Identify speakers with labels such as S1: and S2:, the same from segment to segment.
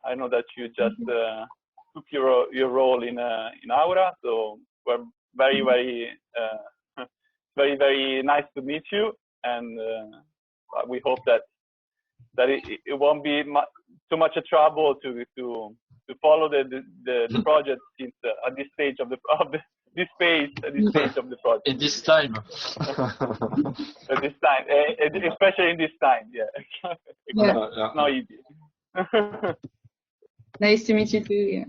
S1: I know that you just took your role in Aura, so we're very very nice to meet you, and we hope that it won't be too much a trouble to follow the project since at this stage of this phase of the project.
S2: In this time.
S1: At this time, especially in this time, yeah. It's not easy.
S3: Nice to meet you too. Yeah.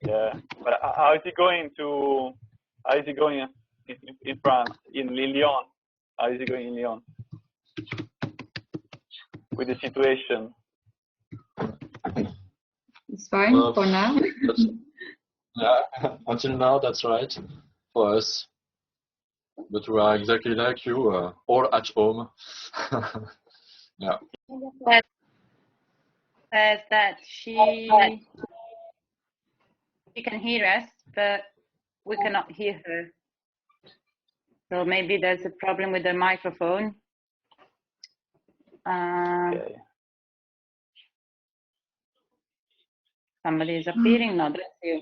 S1: Yeah, but how is it going in France, in Lyon? How is it going in Lyon with the situation?
S3: It's fine for now.
S2: Yeah, until now, that's right for us. But we are exactly like you, all at home. Yeah.
S4: Says that she can hear us, but we cannot hear her. So maybe there's a problem with the microphone.
S1: Okay.
S4: Somebody is appearing. No, that's you.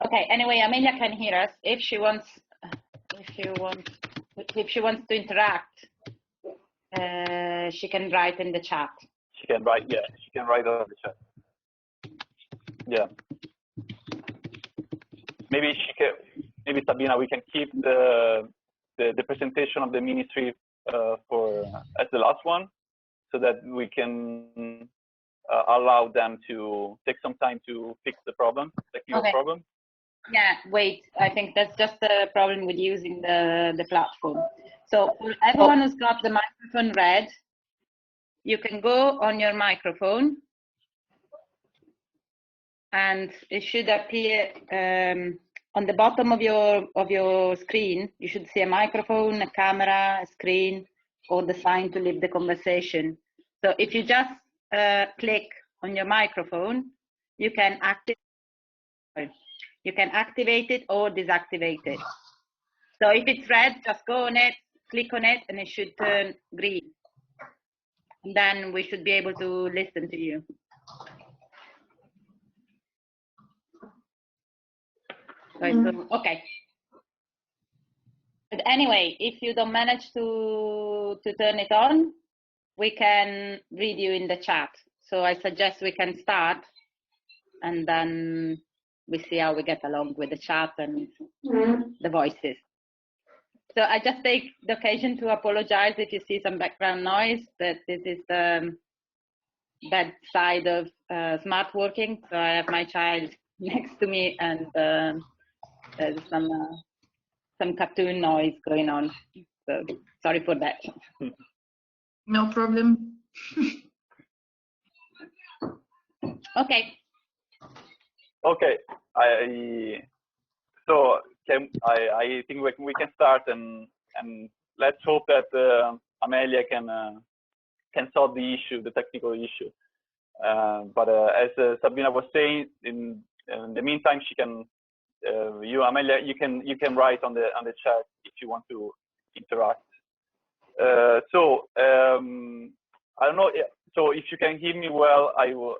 S4: Okay. Anyway, Amelia can hear us. If she wants to interact, she can write in the chat.
S1: She can write. Yeah, she can write on the chat. Yeah. Maybe she can. Maybe Sabina, we can keep the presentation of the ministry for as the last one, so that we can allow them to take some time to fix the problem, technical problem.
S4: Yeah, wait. I think that's just a problem with using the platform. So for everyone who's got the microphone red, you can go on your microphone, and it should appear on the bottom of your screen. You should see a microphone, a camera, a screen, or the sign to leave the conversation. So if you just click on your microphone, you can activate it or deactivate it. So if it's red, just go on it, click on it, and it should turn green. And then we should be able to listen to you. Okay. But anyway, if you don't manage to turn it on, we can read you in the chat. So I suggest we can start, and then we see how we get along with the chat and the voices. So I just take the occasion to apologize if you see some background noise, but this is the bad side of smart working. So I have my child next to me, and there's some cartoon noise going on. So sorry for that.
S3: No problem.
S4: Okay.
S1: Okay. I think we can start, and let's hope that Amelia can solve the issue, the technical issue. But as Sabina was saying, in the meantime, she can. Amelia, you can write on the chat if you want to interact. I don't know. So if you can hear me well,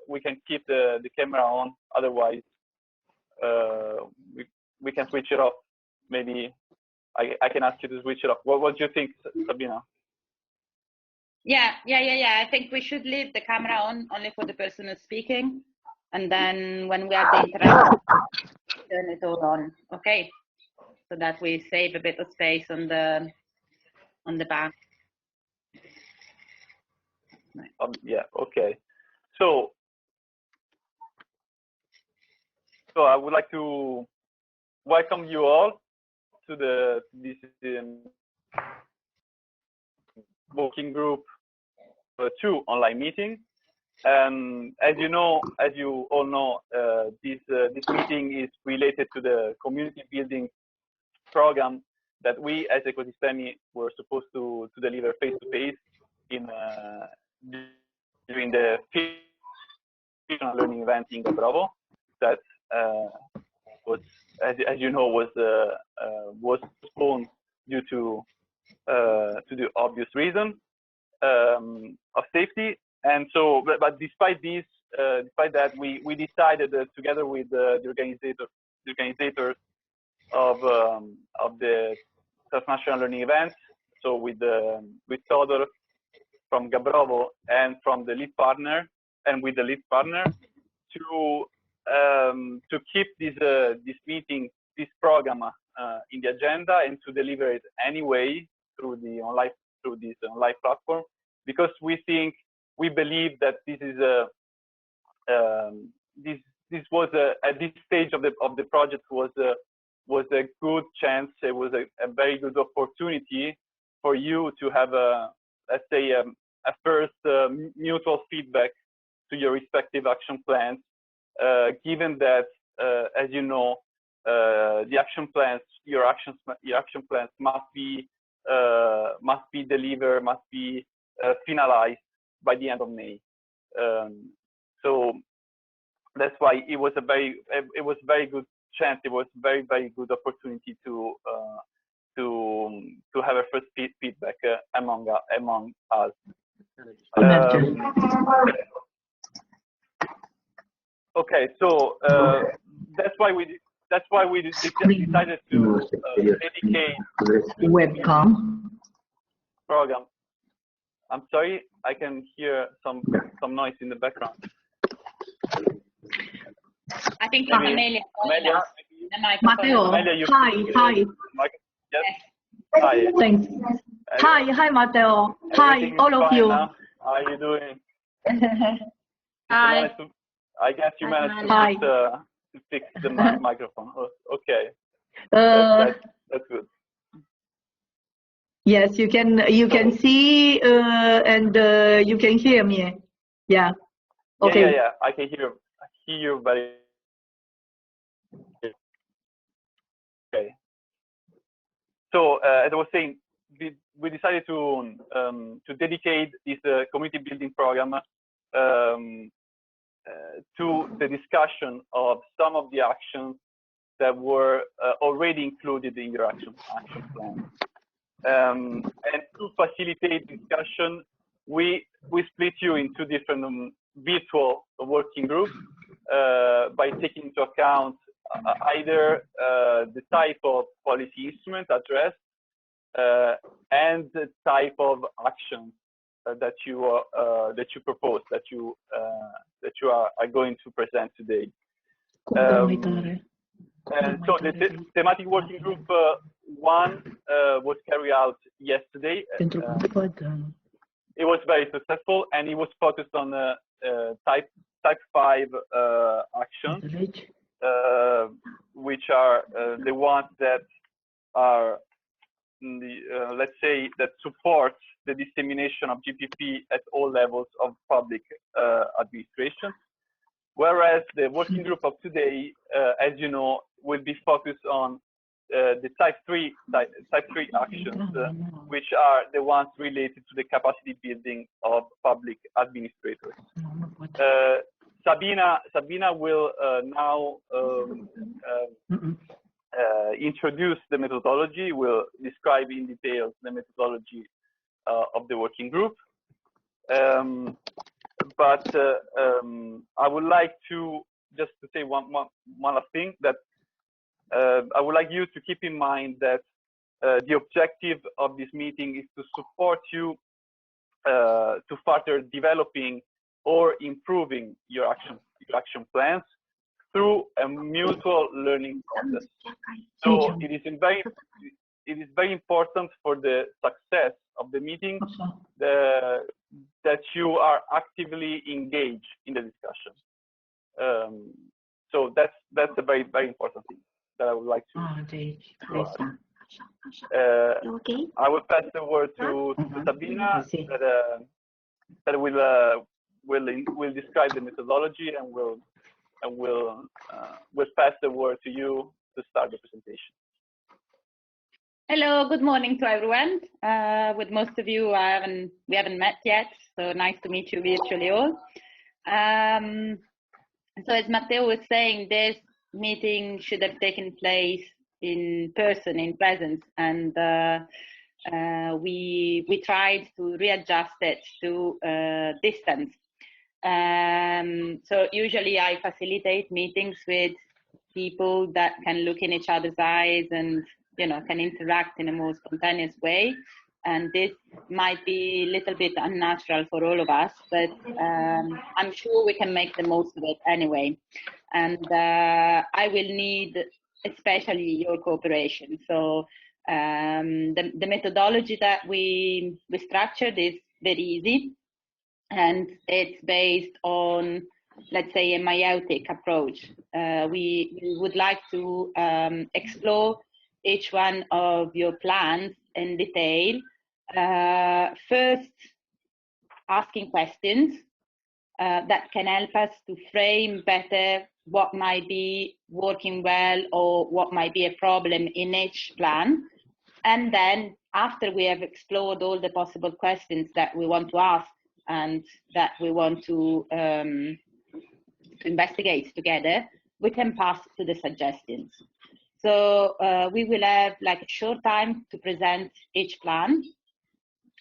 S1: we can keep the camera on. Otherwise, we can switch it off. Maybe I can ask you to switch it off. What do you think, Sabina?
S4: Yeah. I think we should leave the camera on only for the person who's speaking, and then when we have the interaction, turn it all on. Okay, so that we save a bit of space on the back.
S1: Yeah. Okay. So I would like to welcome you all to this working group 2 online meeting. And as you all know, this meeting is related to the community building program that we as ECOSISTEMI were supposed to deliver face-to-face during the learning event in Gabrovo that was, as you know, was postponed due to the the obvious reason of safety. And so, but despite this, despite that, we decided together with the organizators of the transnational learning events, so with Todor from Gabrovo and from the lead partner, and with the lead partner, to keep this meeting, this program in the agenda, and to deliver it anyway through this online platform, because we believe that this is this was at this stage of the project was a good chance. It was a very good opportunity for you to have let's say a first mutual feedback to your respective action plans, given that as you know, the action plans, your action plans must be delivered, must be finalized by the end of May. So that's why it was a very good chance. It was very good opportunity to have a first feedback among us. Okay, so that's why we decided to dedicate
S5: webcam
S1: program. I'm sorry, I can hear some noise in the background.
S4: I think it's Amelia.
S5: Matteo,
S1: Amelia,
S5: hi.
S1: Yes. Hi.
S5: Thanks. Hi, Matteo. Hi, all of you.
S1: Now. How are you doing?
S4: Hi.
S1: I guess you managed to fix the microphone. Okay. That's good.
S5: Yes, you can see and you can hear me. Yeah. Okay.
S1: Yeah. I can hear you very. Okay. So as I was saying, we decided to dedicate this community building program to the discussion of some of the actions that were already included in your action plan. And to facilitate discussion, we split you into different virtual working groups by taking into account either the type of policy instrument addressed and the type of actions that you propose, that you are going to present today. And so the thematic working group 1 was carried out yesterday. It was very successful, and it was focused on type 5 actions, which are the ones that are let's say that support the dissemination of GPP at all levels of public administration. Whereas the working group of today, as you know, will be focused on the type 3 actions, which are the ones related to the capacity building of public administrators. Sabina will now introduce the methodology, will describe in detail the methodology of the working group. But I would like to just to say one last thing, that I would like you to keep in mind that the objective of this meeting is to support you to further developing or improving your action plans through a mutual learning process. So it is very important for the success of the meeting that you are actively engaged in the discussion. So that's a very important thing that I would like to. I will pass the word to Sabina that will describe the methodology, and will pass the word to you to start the presentation.
S4: Hello, good morning to everyone. With most of you, we haven't met yet, so nice to meet you virtually all. So as Matteo was saying, this meeting should have taken place in person, in presence, and we tried to readjust it to distance. So usually I facilitate meetings with people that can look in each other's eyes and, you know, can interact in a more spontaneous way. And this might be a little bit unnatural for all of us, but I'm sure we can make the most of it anyway. And I will need especially your cooperation. So the methodology that we structured is very easy, and it's based on, let's say, a meiotic approach. We would like to explore each one of your plans in detail. First, asking questions that can help us to frame better what might be working well or what might be a problem in each plan. And then after we have explored all the possible questions that we want to ask and that we want to investigate together, we can pass to the suggestions. So we will have like a short time to present each plan.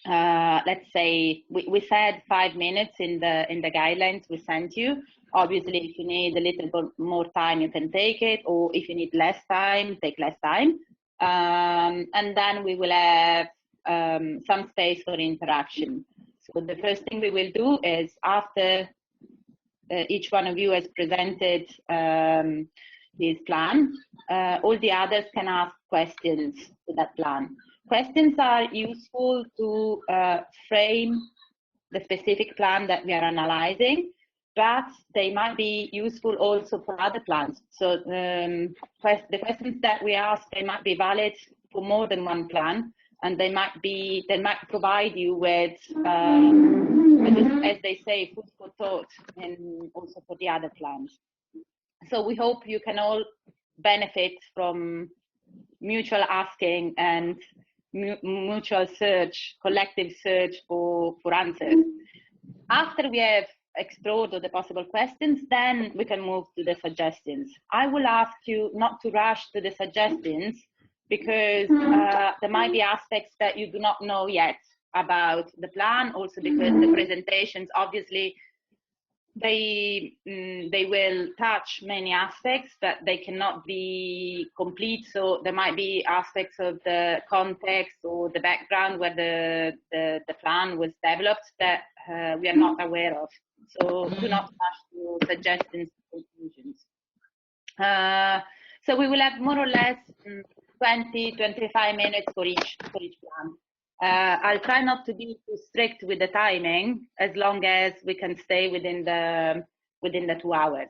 S4: Let's say we said 5 minutes in the guidelines we sent you. Obviously, if you need a little bit more time, you can take it, or if you need less time, take less time. And then we will have some space for interaction. So the first thing we will do is, after each one of you has presented his plan, all the others can ask questions to that plan. Questions are useful to frame the specific plan that we are analyzing, but they might be useful also for other plans. So the questions that we ask, they might be valid for more than one plan, and they might provide you with as they say, food for thought, and also for the other plans. So we hope you can all benefit from mutual asking and mutual search, collective search for answers. After we have explored all the possible questions, then we can move to the suggestions. I will ask you not to rush to the suggestions, because there might be aspects that you do not know yet about the plan, also because the presentations, obviously, they will touch many aspects, but they cannot be complete. So there might be aspects of the context or the background where the plan was developed that we are not aware of. So do not rush to suggestions and conclusions. So we will have more or less 20-25 minutes for each plan. I'll try not to be too strict with the timing, as long as we can stay within the 2 hours.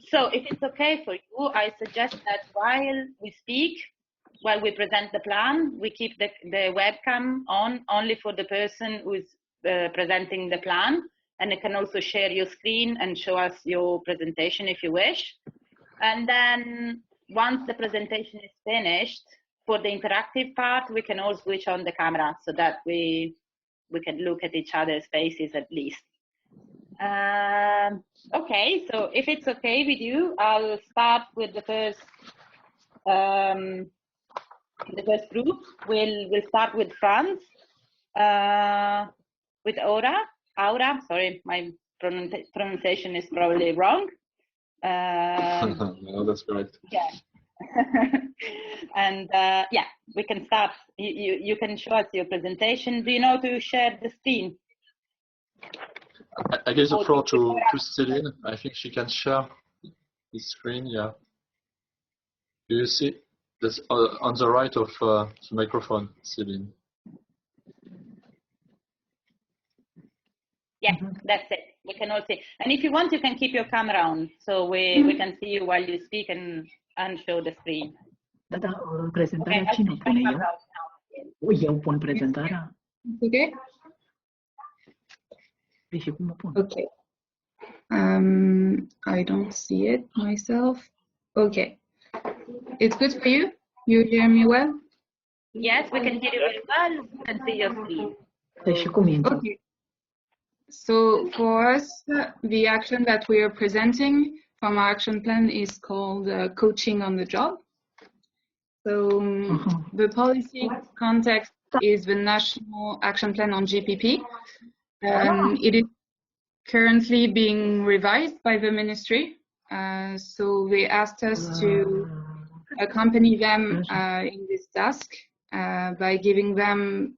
S4: So if it's okay for you, I suggest that while we speak, while we present the plan, we keep the webcam on only for the person who is presenting the plan, and you can also share your screen and show us your presentation if you wish. And then once the presentation is finished, for the interactive part, we can all switch on the camera so that we can look at each other's faces at least. Okay, so if it's okay with you, I'll start with the first group. We'll start with France, with Aura. Sorry, my pronunciation is probably wrong.
S2: No, that's correct.
S4: Yeah. And yeah, we can start. You can show us your presentation. Do you know to share the screen?
S2: I give the floor to Céline. I think she can share the screen. Yeah. Do you see this on the right of the microphone, Céline?
S4: Yeah, that's it. We can all see. And if you want, you can keep your camera on, so we can see you while you speak and show the screen.
S5: Da, prezentarea cine pune eu? Eu pun prezentarea?
S3: Okay.
S5: Și cum o pun?
S3: Okay. I don't see it myself. Okay. It's good for you? You hear me well?
S4: Yes, we can hear you very well. We can see your screen.
S5: Și cum intru?
S3: Okay. So for us, the action that we are presenting from our action plan is called coaching on the job. So the policy context is the National Action Plan on GPP. It is currently being revised by the ministry. So they asked us to accompany them in this task by giving them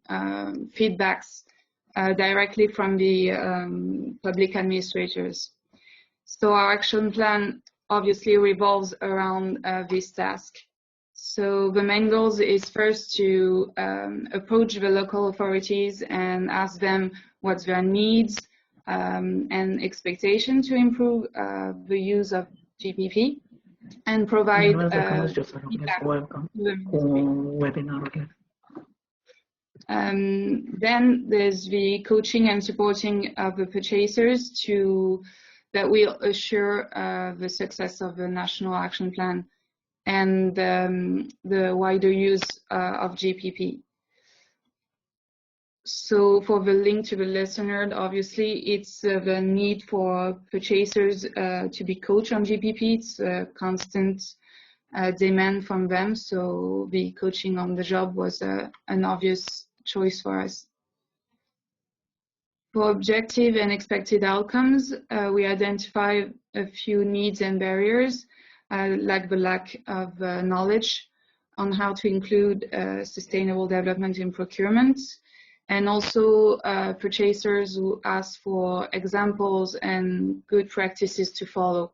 S3: feedbacks directly from the public administrators. So our action plan obviously revolves around this task. So the main goals is first to approach the local authorities and ask them what's their needs and expectation to improve the use of GPP and provide feedback to the ministry. Then there's the coaching and supporting of the purchasers that will assure the success of the National Action Plan and the wider use of GPP. So for the link to the listener, obviously it's the need for purchasers to be coached on GPP. It's a constant demand from them, so the coaching on the job was an obvious choice for us. For objective and expected outcomes, we identify a few needs and barriers, like the lack of knowledge on how to include sustainable development in procurement, and also purchasers who ask for examples and good practices to follow.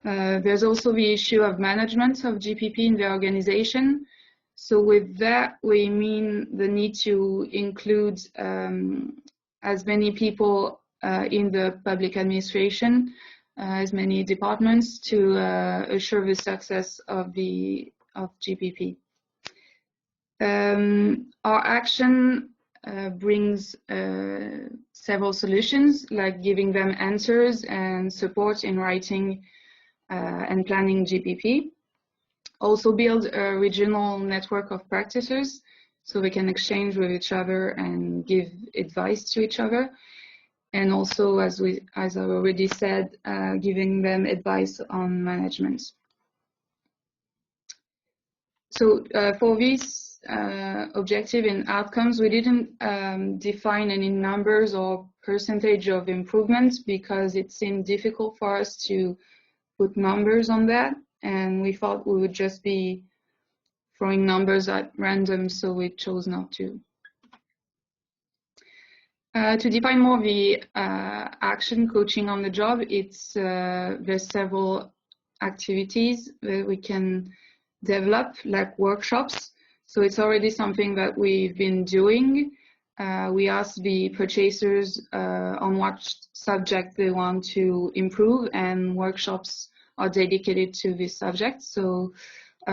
S3: There's also the issue of management of GPP in the organization. So with that, we mean the need to include as many people in the public administration, as many departments to assure the success of GPP. Our action brings several solutions, like giving them answers and support in writing and planning GPP. Also build a regional network of practices so we can exchange with each other and give advice to each other. And also, as I already said, giving them advice on management. So for this objective and outcomes, we didn't define any numbers or percentage of improvement because it seemed difficult for us to put numbers on that. And we thought we would just be throwing numbers at random, so we chose not to. To define more the action coaching on the job, there's several activities that we can develop, like workshops. So it's already something that we've been doing. We ask the purchasers on what subject they want to improve, and workshops are dedicated to this subject. So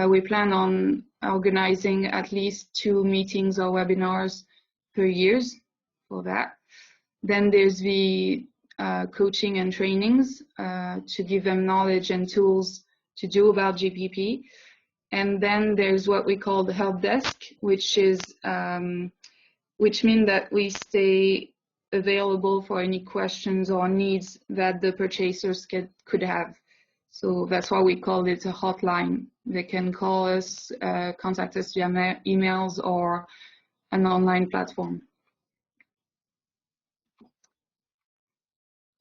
S3: we plan on organizing at least 2 meetings or webinars per year for that. Then there's the coaching and trainings to give them knowledge and tools to do about GPP. And then there's what we call the help desk, which means that we stay available for any questions or needs that the purchasers could have. So that's why we call it a hotline. They can call us, contact us via emails or an online platform.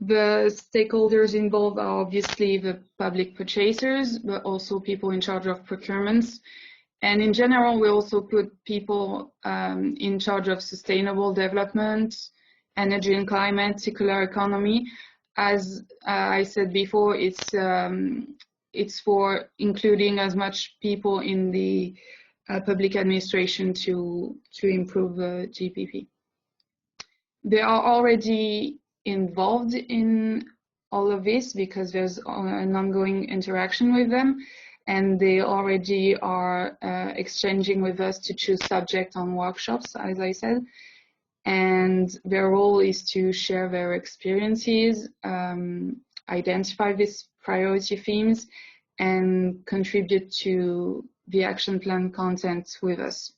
S3: The stakeholders involved are obviously the public purchasers, but also people in charge of procurements. And in general, we also put people in charge of sustainable development, energy and climate, circular economy. As I said before, it's for including as much people in the public administration to improve GPP. They are already involved in all of this because there's an ongoing interaction with them, and they already are exchanging with us to choose subject on workshops, as I said. And their role is to share their experiences, identify these priority themes, and contribute to the action plan content with us.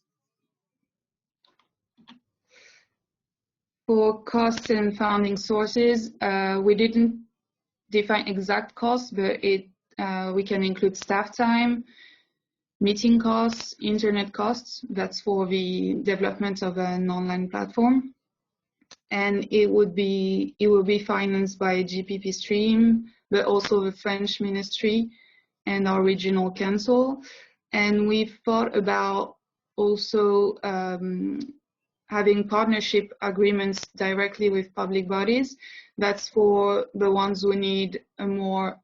S3: For costs and funding sources, we didn't define exact costs, but we can include staff time, meeting costs, internet costs. That's for the development of an online platform. And it will be financed by GPP-STREAM, but also the French Ministry and our regional council. And we've thought about also having partnership agreements directly with public bodies. That's for the ones who need a more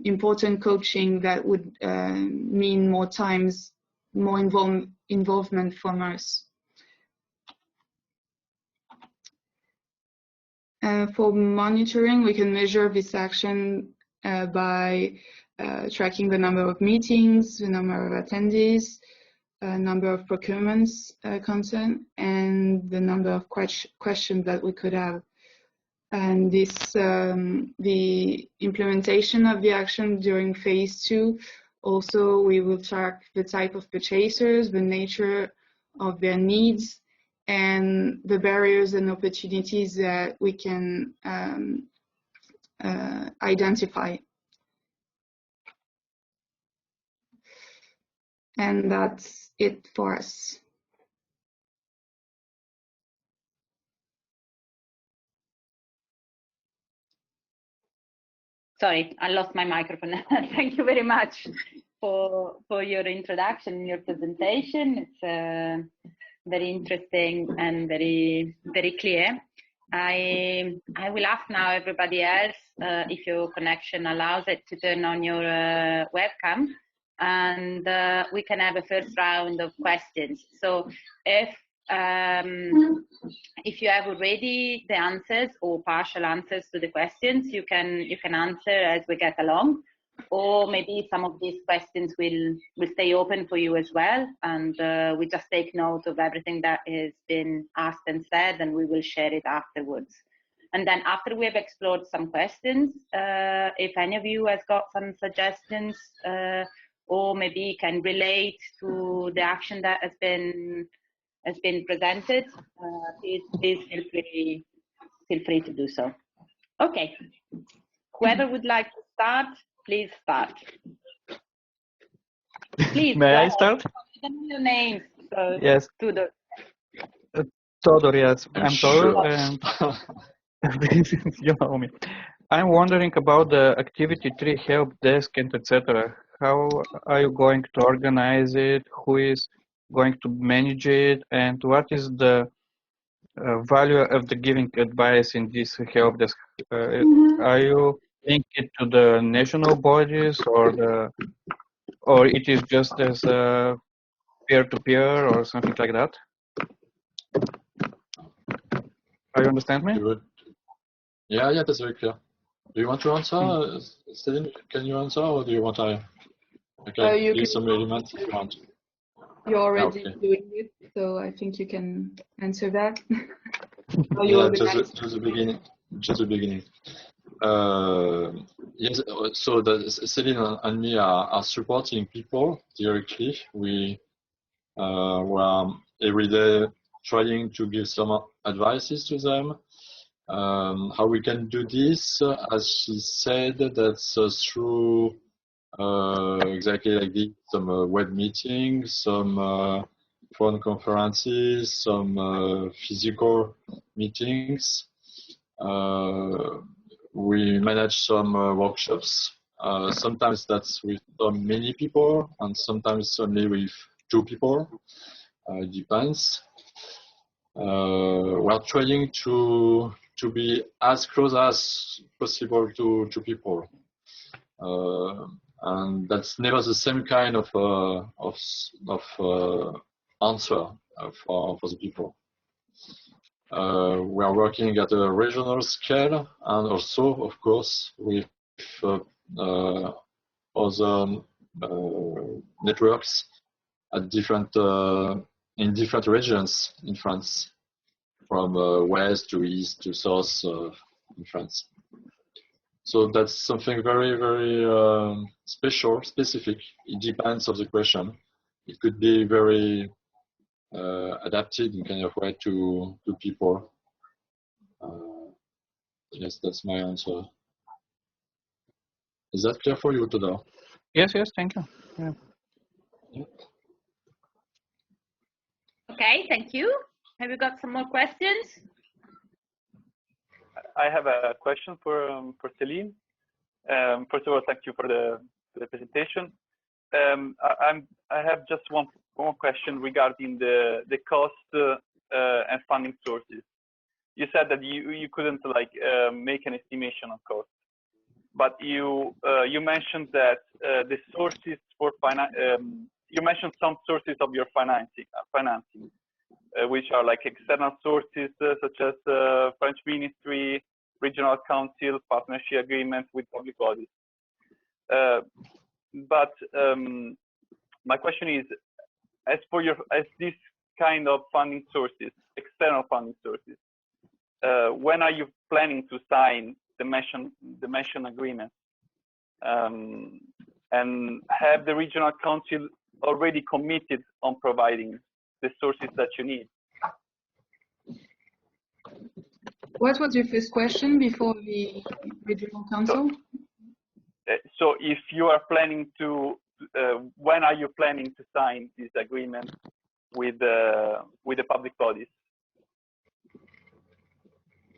S3: important coaching that would mean more times, more involvement from us. For monitoring, we can measure this action by tracking the number of meetings, the number of attendees, number of procurements concerned, and the number of questions that we could have. And this, the implementation of the action during phase 2, also we will track the type of purchasers, the nature of their needs, and the barriers and opportunities that we can identify. And that's it for us.
S4: Sorry, I lost my microphone. Thank you very much for your introduction and your presentation. It's very interesting and very clear. I will ask now everybody else if your connection allows it to turn on your webcam, and we can have a first round of questions. So if you have already the answers or partial answers to the questions, you can answer as we get along, or maybe some of these questions will stay open for you as well, and we just take note of everything that has been asked and said, and we will share it afterwards. And then after we have explored some questions, if any of you has got some suggestions or maybe can relate to the action that has been presented, please feel free to do so. Okay, whoever would like to start, please start. Please.
S6: May I start?
S4: Your name. So
S6: yes.
S4: Tudor.
S6: Todor, yes. I'm
S2: Sure.
S6: Todor, and you know me. I'm wondering about the activity tree, help desk, and etc. How are you going to organize it? Who is going to manage it? And what is the value of the giving advice in this help desk? Are you linking it to the national bodies, or it is just as a peer-to-peer or something like that? You understand me?
S2: Yeah, that's very clear. Do you want to answer, Céline? Can you answer, or do you want I can give some elements if you want?
S3: You're already doing it, so I think you can answer that.
S2: Yeah, just the beginning. Just the beginning. Yes, so Céline and me are supporting people directly. We are every day trying to give some advices to them. How we can do this, as she said, that's through exactly like this, some web meetings, some phone conferences, some physical meetings. We manage some workshops. Sometimes that's with many people, and sometimes only with 2 people. It depends. We're trying to be as close as possible to people, and that's never the same kind of answer for the people. We are working at a regional scale, and also, of course, with other networks at different in different regions in France, from west to east to south in France. So that's something very, very specific. It depends on the question. It could be very adapted in kind of way to people. Yes, that's my answer. Is that clear for you, Tudor?
S6: Yes, thank you. Yeah.
S4: Okay, thank you. Have you got some more questions?
S1: I have a question for Celine. First of all, thank you for the presentation. I have just one question regarding the cost and funding sources. You said that you couldn't like make an estimation of cost, but you mentioned that the sources for you mentioned some sources of your financing, which are like external sources such as French Ministry, Regional Council, partnership agreements with public bodies. But my question is, as this kind of funding sources, external funding sources, when are you planning to sign the mentioned agreement? And have the Regional Council already committed on providing the sources that you need?
S3: What was your first question before the Regional Council?
S1: So if you are planning to, when are you planning to sign this agreement with the public bodies?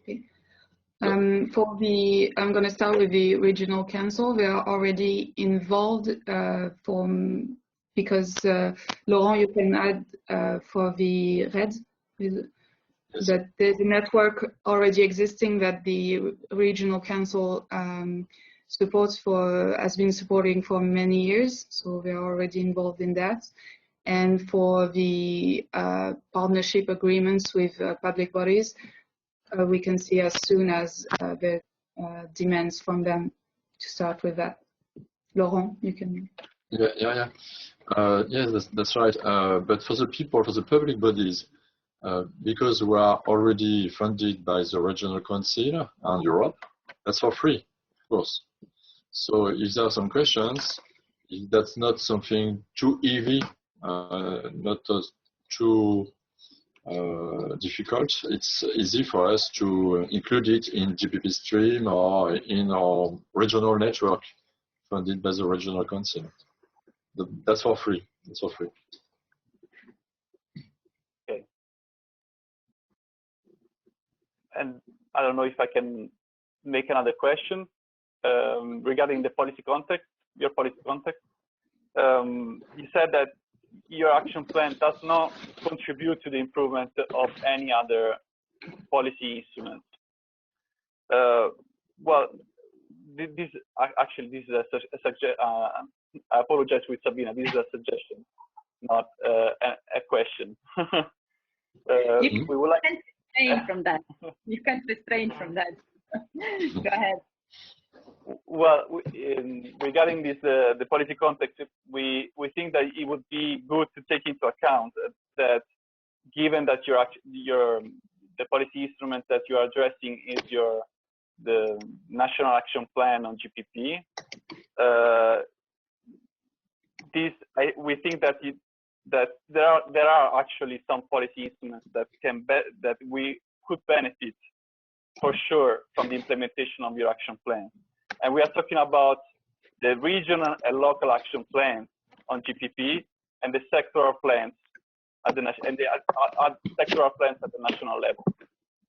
S3: Okay. I'm going to start with the Regional Council. They are already involved because Laurent, you can add for the RED, that there's a network already existing that the Regional Council has been supporting for many years, so we are already involved in that. And for the partnership agreements with public bodies, we can see as soon as the demands from them to start with that. Laurent, you can.
S2: Yeah. Yes, that's right. But for the people, for the public bodies, because we are already funded by the Regional Council and Europe, that's for free, of course. So if there are some questions, if that's not something too heavy, not too difficult, it's easy for us to include it in GPP-STREAM or in our regional network funded by the Regional Council. That's for free. That's for free.
S1: Okay. And I don't know if I can make another question regarding the policy context, your policy context. You said that your action plan does not contribute to the improvement of any other policy instruments. Well, this is a suggestion. I apologize with Sabina. This is a suggestion, not a question.
S4: You can't refrain from that. You can't refrain from that. Go ahead.
S1: Well, regarding this, the policy context, we think that it would be good to take into account that, given that the policy instrument that you are addressing is the National Action Plan on GPP. We think that there are actually some policy instruments that we could benefit for sure from the implementation of your action plan. And we are talking about the regional and local action plans on GPP and the sectoral plans at the sectoral plans at the national level.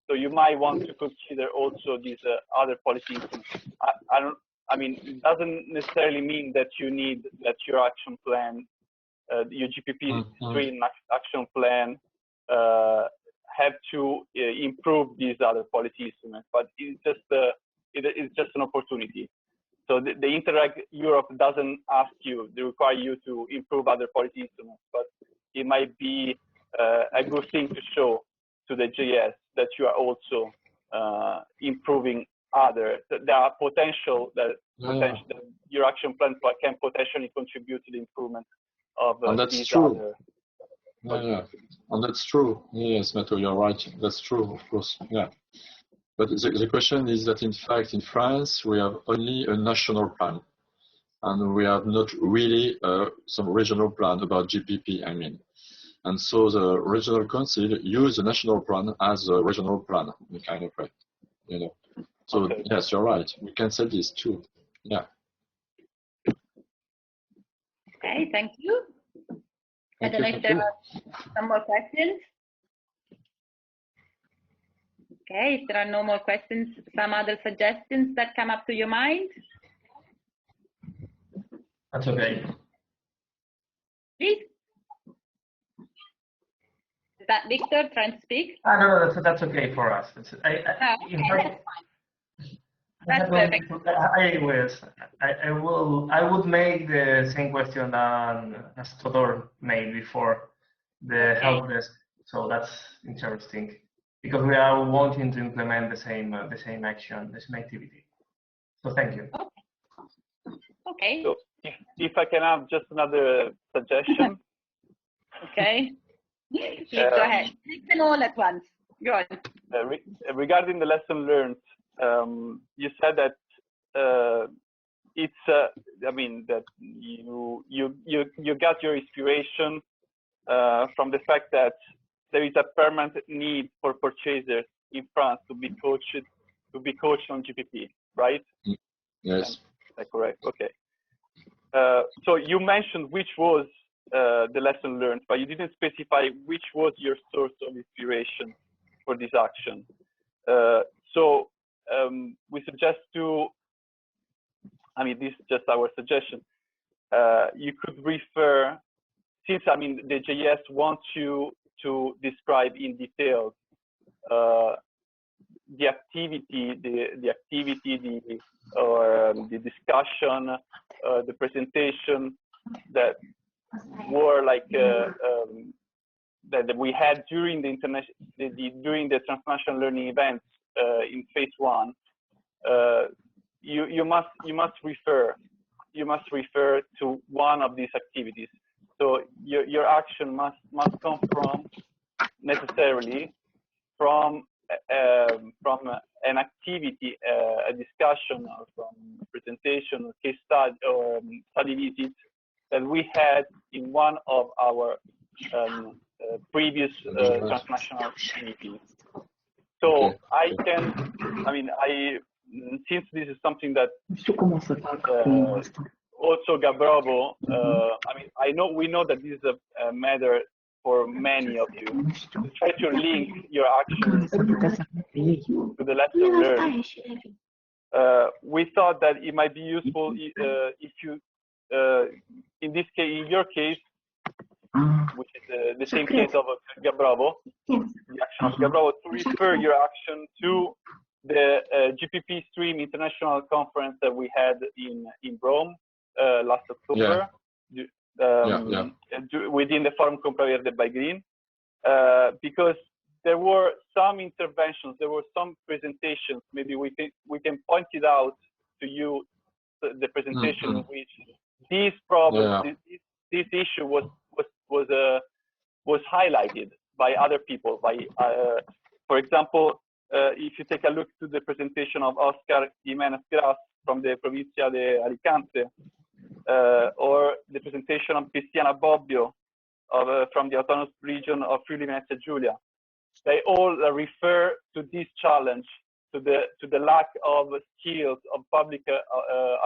S1: So you might want to consider also these other policy instruments. I mean, it doesn't necessarily mean that you need that your action plan, your GPP-STREAM action plan, have to improve these other policy instruments, but it's just an opportunity. So the Interreg Europe doesn't require you to improve other policy instruments, but it might be a good thing to show to the JS that you are also improving other. There are potential that your action plan can potentially contribute to the improvement of
S2: and that's
S1: these
S2: true.
S1: other.
S2: Yeah, and that's true. Yes, Matteo, you're right. That's true, of course. Yeah. But the question is that, in fact, in France, we have only a national plan. And we have not really some regional plan about GPP, I mean. And so the Regional Council use the national plan as a regional plan, in a kind of way, you know. So, okay. Yes, you're right. We can say this too. Yeah.
S4: Okay, thank you. I don't know if there are some more questions. Okay, if there are no more questions, some other suggestions that come up to your mind?
S7: That's okay.
S4: Please. Is that Victor trying to speak?
S7: No, that's okay for us.
S4: Okay,
S7: in fact,
S4: that's fine. That's perfect.
S7: I would make the same question as Todor made before, the help desk. So that's interesting because we are wanting to implement the same action, the same activity. So thank you.
S4: Okay.
S1: So if I can have just another suggestion.
S4: Okay. Please go ahead. Take them all at once. Go on.
S1: Regarding the lesson learned, you said that it's I mean that you got your inspiration from the fact that there is a permanent need for purchasers in France to be coached on GPP, right?
S2: Yes.
S1: Is that correct? Okay. So you mentioned which was the lesson learned, but you didn't specify which was your source of inspiration for this action. So we suggest to, I mean, this is just our suggestion. You could refer, since I mean the JS wants you to describe in detail the activity, the discussion, the presentation that were like that we had during the transnational learning events in phase 1. You must refer to one of these activities. So your action must come from necessarily from an activity, a discussion, or from presentation, or case study, or study visit that we had in one of our previous transnational meetings. So since this is something that also Gabrovo, we know that this is a matter for many of you, to try to link your actions to the lesson learned. We thought that it might be useful if you, in this case, in your case, which is the same case of Gabrovo, the action of Gabrovo, to refer your action to the GPP-STREAM international conference that we had in Rome last October. Within the Forum Compraverde by Green, because there were some interventions, there were some presentations. Maybe we can point it out to you, the presentation in which these problems, this issue was highlighted by other people. For example, if you take a look to the presentation of Oscar Jimenez Gras from the Provincia de Alicante, or the presentation of Cristiana Bobbio from the autonomous region of Friuli Venezia Giulia, they all refer to this challenge, to the lack of skills of public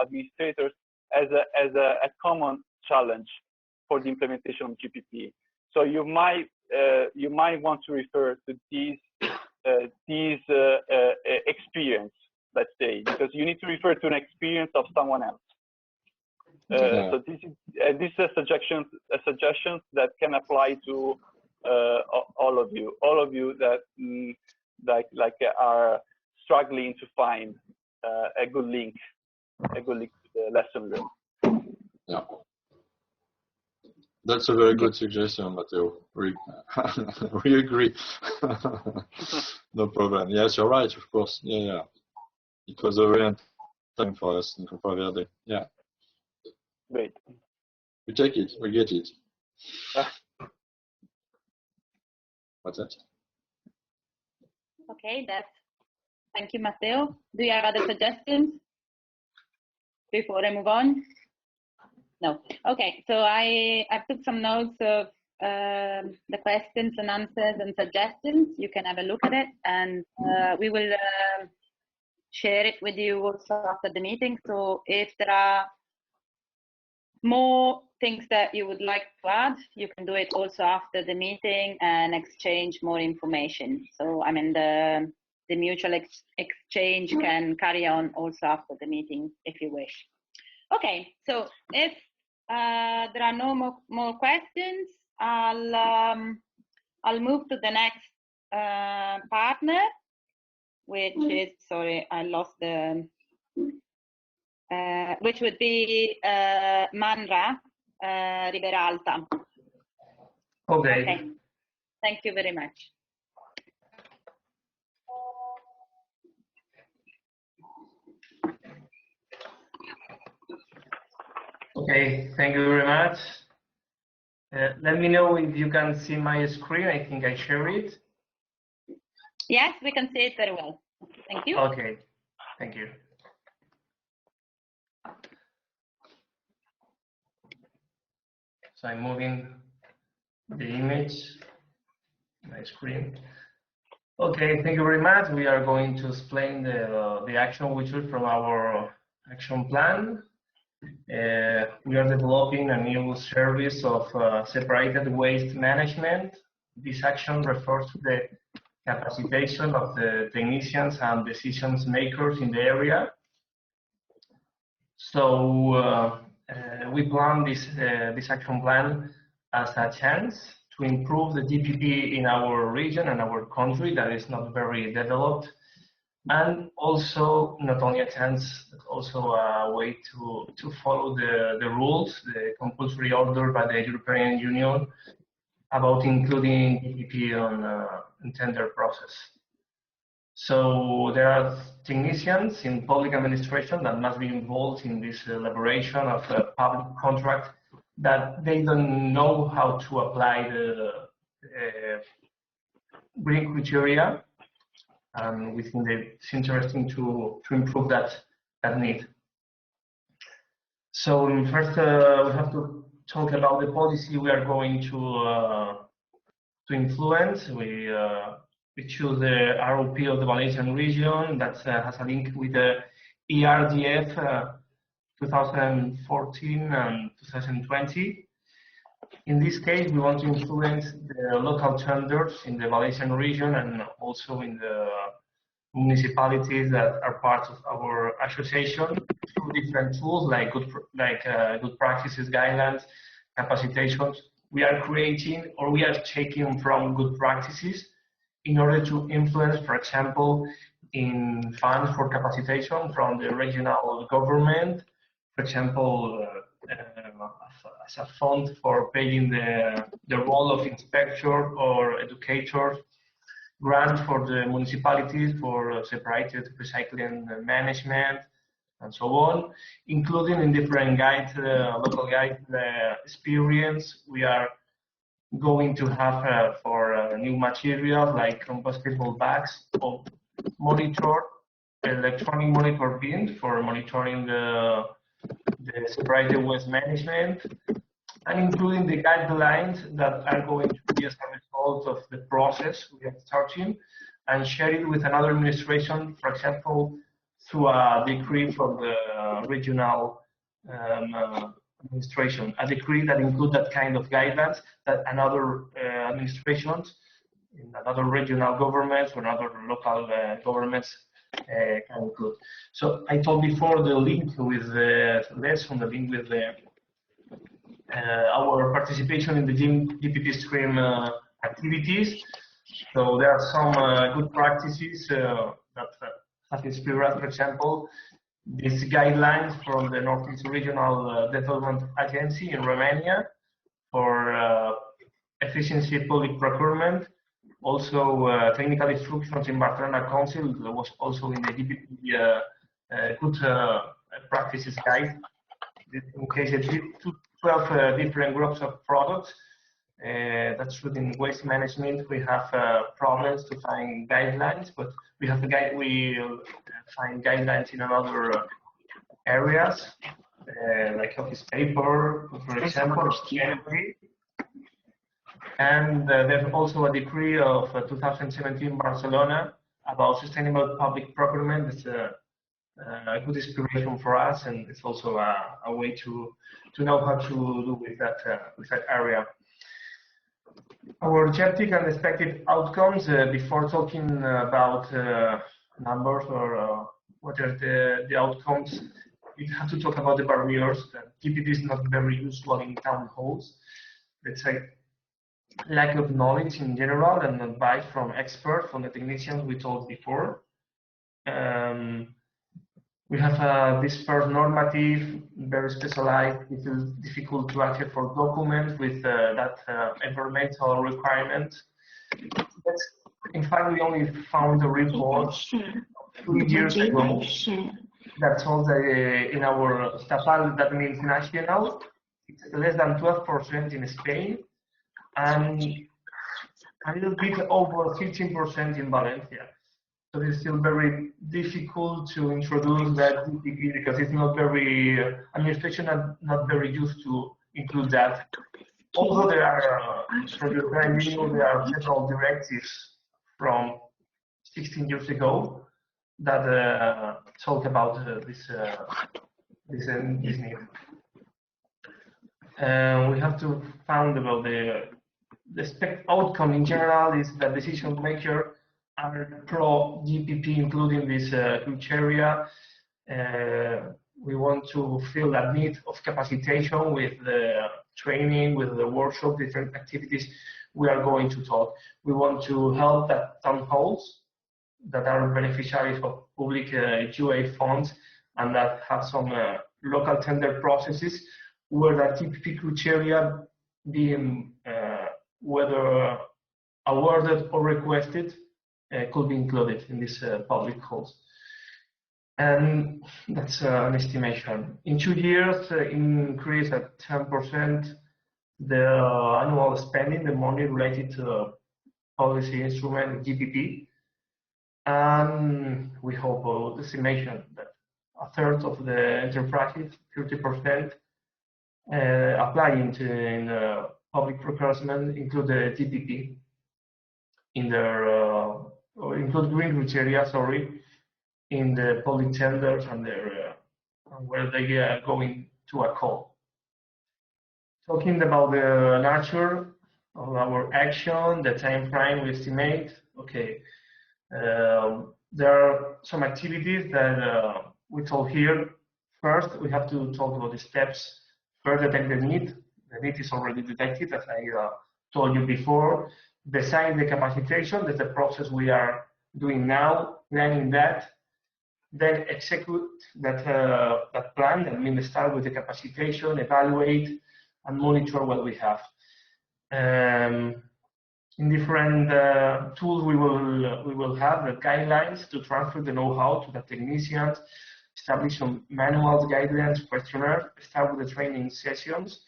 S1: administrators as a common challenge for the implementation of GPP. So you might want to refer to these experience, let's say, because you need to refer to an experience of someone else. So this is a suggestion that can apply to all of you that are struggling to find a good link to the lesson learned.
S2: Yeah, that's a very good suggestion, Matteo. We agree. No problem. Yes, you're right. Of course. Yeah. It was a very time for us in Compraverde. Yeah.
S1: Great.
S2: We take it. We get it. What's that?
S4: Okay, thank you, Matteo. Do you have other suggestions before I move on? No. Okay, so I've took some notes of the questions and answers and suggestions. You can have a look at it, and we will share it with you also after the meeting. So if there are more things that you would like to add, you can do it also after the meeting and exchange more information. So, I mean, the mutual exchange can carry on also after the meeting if you wish. Okay, so if there are no more questions, I'll move to the next partner, which is, sorry, I lost the, which would be MANRA, Ribera Alta. Okay, thank you very much.
S7: Okay, thank you very much. Let me know if you can see my screen. I think I share it.
S4: Yes, we can see it very well. Thank you.
S7: Okay, thank you. So I'm moving the image, my screen. Okay, thank you very much. We are going to explain the action we took from our action plan. We are developing a new service of separated waste management. This action refers to the capacitation of the technicians and decision makers in the area. So we plan this action plan as a chance to improve the GPP in our region and our country that is not very developed, and also not only a chance, but also a way to follow the rules, the compulsory order by the European Union about including GPP on tender process. So there are technicians in public administration that must be involved in this elaboration of a public contract that they don't know how to apply the green criteria. And we think that it's interesting to improve that need. So first, we have to talk about the policy we are going to influence. We choose the ROP of the Valencian region that has a link with the ERDF 2014 and 2020. In this case, we want to influence the local tenders in the Valencian region and also in the municipalities that are part of our association through different tools like good practices guidelines, capacitations. We are creating or we are taking from good practices in order to influence, for example, in funds for capacitation from the regional government, for example, as a fund for paying the role of inspector or educator, grant for the municipalities for separated recycling management, and so on, including in different guides, local guide experience. We are going to have for new materials like compostable bags or electronic monitor bins for monitoring the separated waste management, and including the guidelines that are going to be as a result of the process we are starting, and share it with another administration, for example, through a decree from the regional administration, a decree that includes that kind of guidelines that another administrations in another regional governments or other local governments can include. So I told before the link with the lesson, the link with the our participation in the GPP-STREAM activities. So there are some good practices that have inspired us. For example, these guidelines from the Northeast Regional Development Agency in Romania for efficiency public procurement. Also, technical instructions in Barcelona Council was also in the GPP good practices guide. In case of 12 different groups of products, that's true in waste management. We have problems to find guidelines, but we have we find guidelines in other areas, like office paper, for example. And there's also a decree of 2017 Barcelona about sustainable public procurement. It's a good inspiration for us, and it's also a way to know how to do with that area. Our objective and expected outcomes, before talking about numbers or what are the outcomes, we have to talk about the barriers. That GPP is not very useful in town halls. Let's say lack of knowledge in general and advice from experts, from the technicians we told before. We have a dispersed normative, very specialized. It is difficult to access for documents with that environmental requirement. In fact, we only found a report 2 years ago that told that in our estatal, that means national, it's less than 12% in Spain, and a little bit over 15% in Valencia. So it's still very difficult to introduce that GPP because it's not very, administration not very used to include that. Although there are, for the time being, there are several directives from 16 years ago that talk about this need. We have to find about the outcome in general is that decision maker are pro GPP, including this criteria. We want to fill that need of capacitation with the training, with the workshop, different activities we are going to talk. We want to help that town halls that are beneficiaries of public UA funds and that have some local tender processes where that GPP criteria being whether awarded or requested could be included in this public halls. And that's an estimation. In 2 years, increase at 10% the annual spending, the money related to policy instrument GPP. And we hope estimation that a third of the enterprises, 30%, applying in public procurement include the GPP in their or include green criteria, sorry, in the public tenders and their where they are going to a call. Talking about the nature of our action, the time frame we estimate. Okay, there are some activities that we told here. First, we have to talk about the steps. First, detect the need. The need is already detected, as I told you before. Design the capacitation. That's the process we are doing now, planning that. Then execute that plan. That means start with the capacitation, evaluate, and monitor what we have. In different tools, we will have the guidelines to transfer the know-how to the technicians, establish some manuals, guidelines, questionnaires, start with the training sessions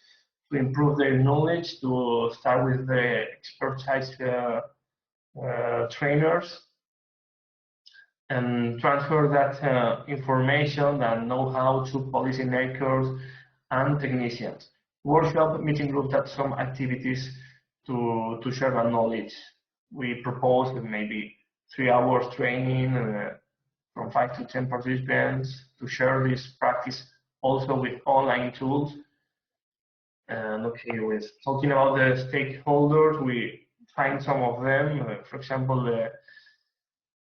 S7: to improve their knowledge, to start with the expertise trainers, and transfer that information and know-how to policymakers and technicians. Workshop, meeting group, that's some activities to share that knowledge. We propose maybe 3 hours training from 5 to 10 participants to share this practice also with online tools. And okay, with talking about the stakeholders, we find some of them. For example,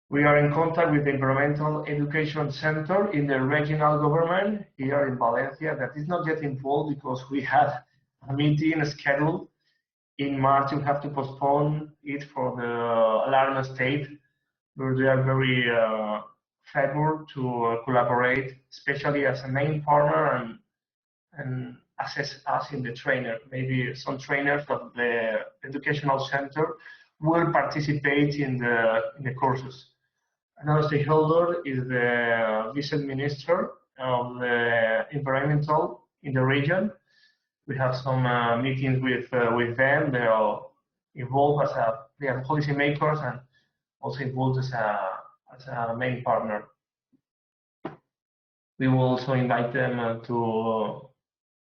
S7: we are in contact with the Environmental Education Center in the regional government here in Valencia that is not yet involved because we had a meeting scheduled in March. We have to postpone it for the alarm state, where they are very favored to collaborate, especially as a main partner and assess us in the trainer. Maybe some trainers of the educational center will participate in the courses. Another stakeholder is the vice minister of the environmental in the region. We have some meetings with them. They are involved they are policymakers and also involved as a main partner. We will also invite them to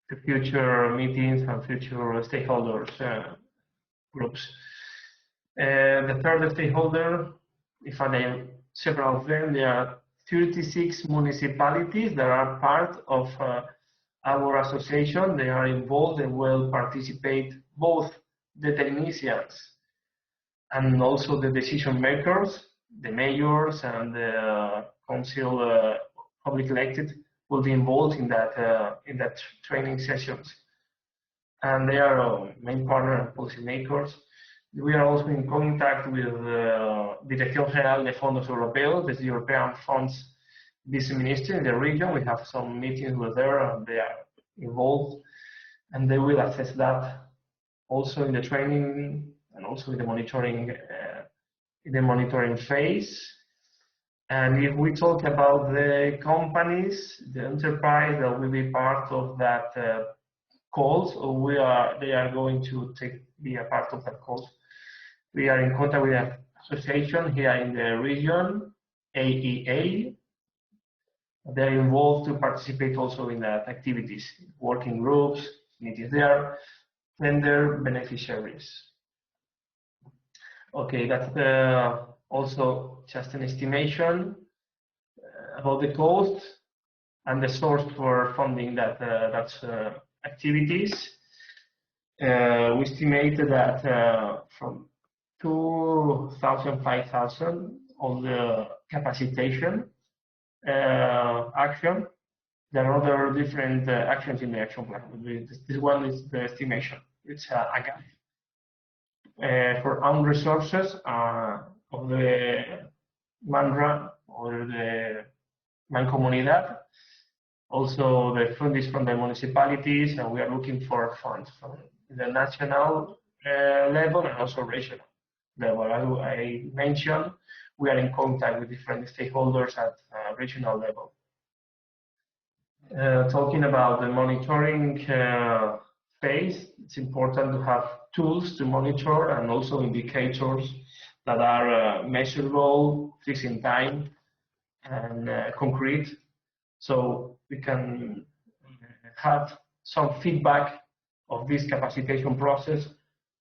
S7: the future meetings and future stakeholders groups. The third stakeholder, if I name several of them, there are 36 municipalities that are part of our association. They are involved and will participate, both the technicians and also the decision makers, the mayors and the council public elected will be involved in that training sessions. And they are main partner and policymakers. We are also in contact with Dirección General de Fondos Europeos, the European Funds Vice Ministry in the region. We have some meetings with them, and they are involved, and they will assess that also in the training and also in the monitoring phase. And if we talk about the companies, the enterprise that will be part of that calls, or they are going to be a part of that calls. We are in contact with an association here in the region, AEA. They're involved to participate also in that activities, working groups, meetings there, tender beneficiaries. Okay, that's also just an estimation about the cost and the source for funding that's activities. We estimated that from 2,000, 5,000 on the capacitation action. There are other different actions in the action plan. This one is the estimation. It's a gap. For own resources of the MANRA or the Mancomunidad. Also, the fund is from the municipalities, and we are looking for funds from the national level and also regional level. As I mentioned, we are in contact with different stakeholders at regional level. Talking about the monitoring phase, it's important to have tools to monitor and also indicators that are measurable, fixed in time, and concrete, so we can have some feedback of this capacitation process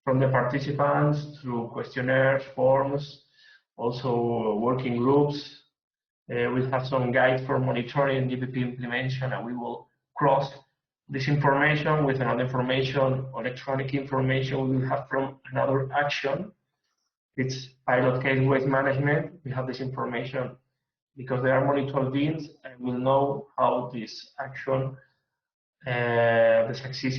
S7: from the participants through questionnaires, forms, also working groups. We have some guides for monitoring GPP implementation, and we will cross this information with another information, electronic information we will have from another action. It's pilot case waste management. We have this information because there are monitored bins, and we'll know how this action, the success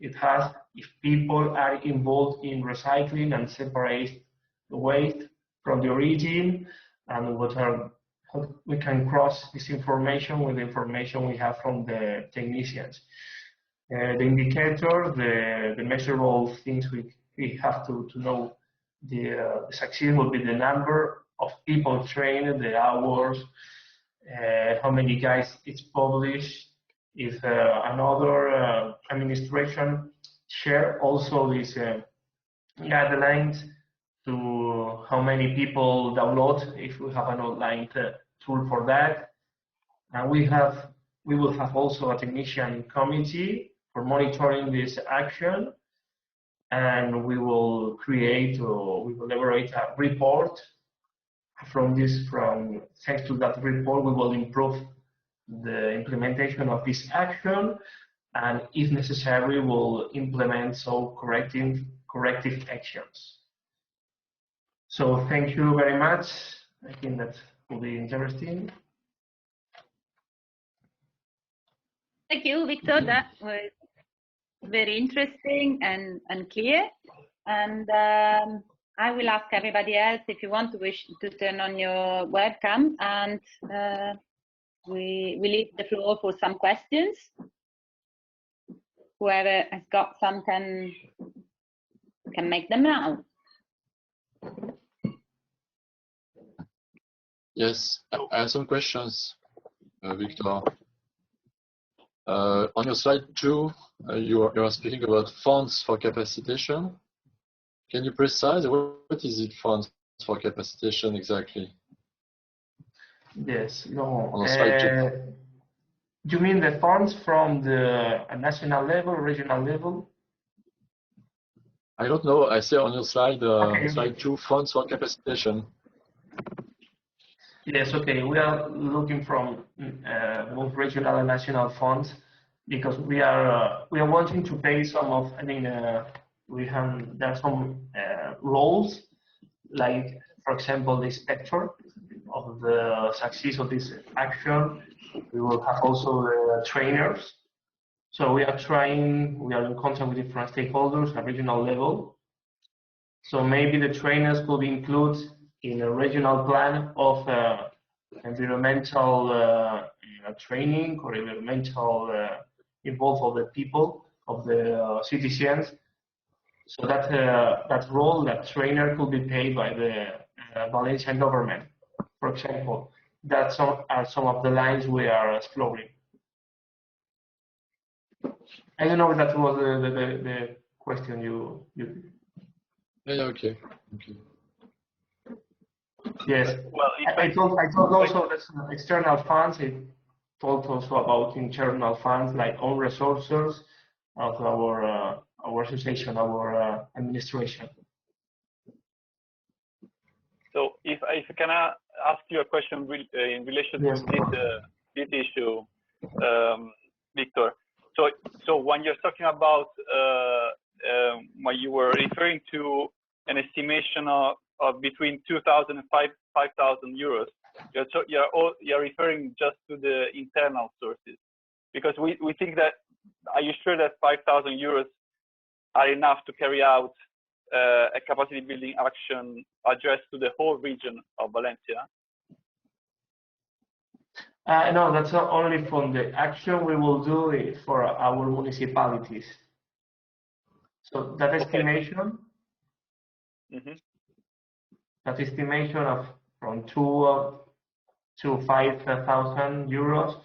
S7: it has, if people are involved in recycling and separate the waste from the origin, and how we can cross this information with the information we have from the technicians. The indicator, the measurable things we have to know the success will be the number of people trained, the hours, how many guys it's published. If another administration share also these guidelines to how many people download, if we have an online tool for that. And we will have also a technician committee for monitoring this action, and we will create or we will elaborate a report thanks to that report we will improve the implementation of this action, and if necessary we'll implement some corrective actions. So thank you very much. I think that will be interesting.
S4: Thank you, Victor. That was very interesting and clear. And I will ask everybody else if you want to turn on your webcam, and we leave the floor for some questions. Whoever has got some can make them now.
S2: Yes, I have some questions, Victor. On your slide 2, you are speaking about funds for capacitation. Can you precise what is it funds for capacitation exactly?
S7: Yes, no.
S2: On slide 2.
S7: You mean the funds from the national level, regional level?
S2: I don't know. I say on your slide,
S7: Okay.
S2: slide 2, funds for capacitation.
S7: Yes, okay. We are looking from both regional and national funds because we are wanting to pay some of. I mean, there are some roles, like for example, the inspector of the success of this action. We will have also the trainers. So we are in contact with different stakeholders at regional level. So maybe the trainers could include in a regional plan of environmental training or environmental involve of the people, of the citizens. So that role, that trainer could be paid by the Valencian government, for example. That are some of the lines we are exploring. I don't know if that was the question you.
S2: Yeah, okay.
S7: Yes. Well, I told also that external funds. It talked also about internal funds like own resources of our association, our administration.
S1: So if I can ask you a question in relation to this issue, Victor. So when you're talking about when you were referring to an estimation of between 2,000 and 5,000 euros, you're referring just to the internal sources, because we think that, are you sure that 5,000 euros are enough to carry out a capacity building action addressed to the whole region of Valencia?
S7: No, that's not only from the action we will do it for our municipalities. So that estimation, that estimation of from 2 to 5,000 euros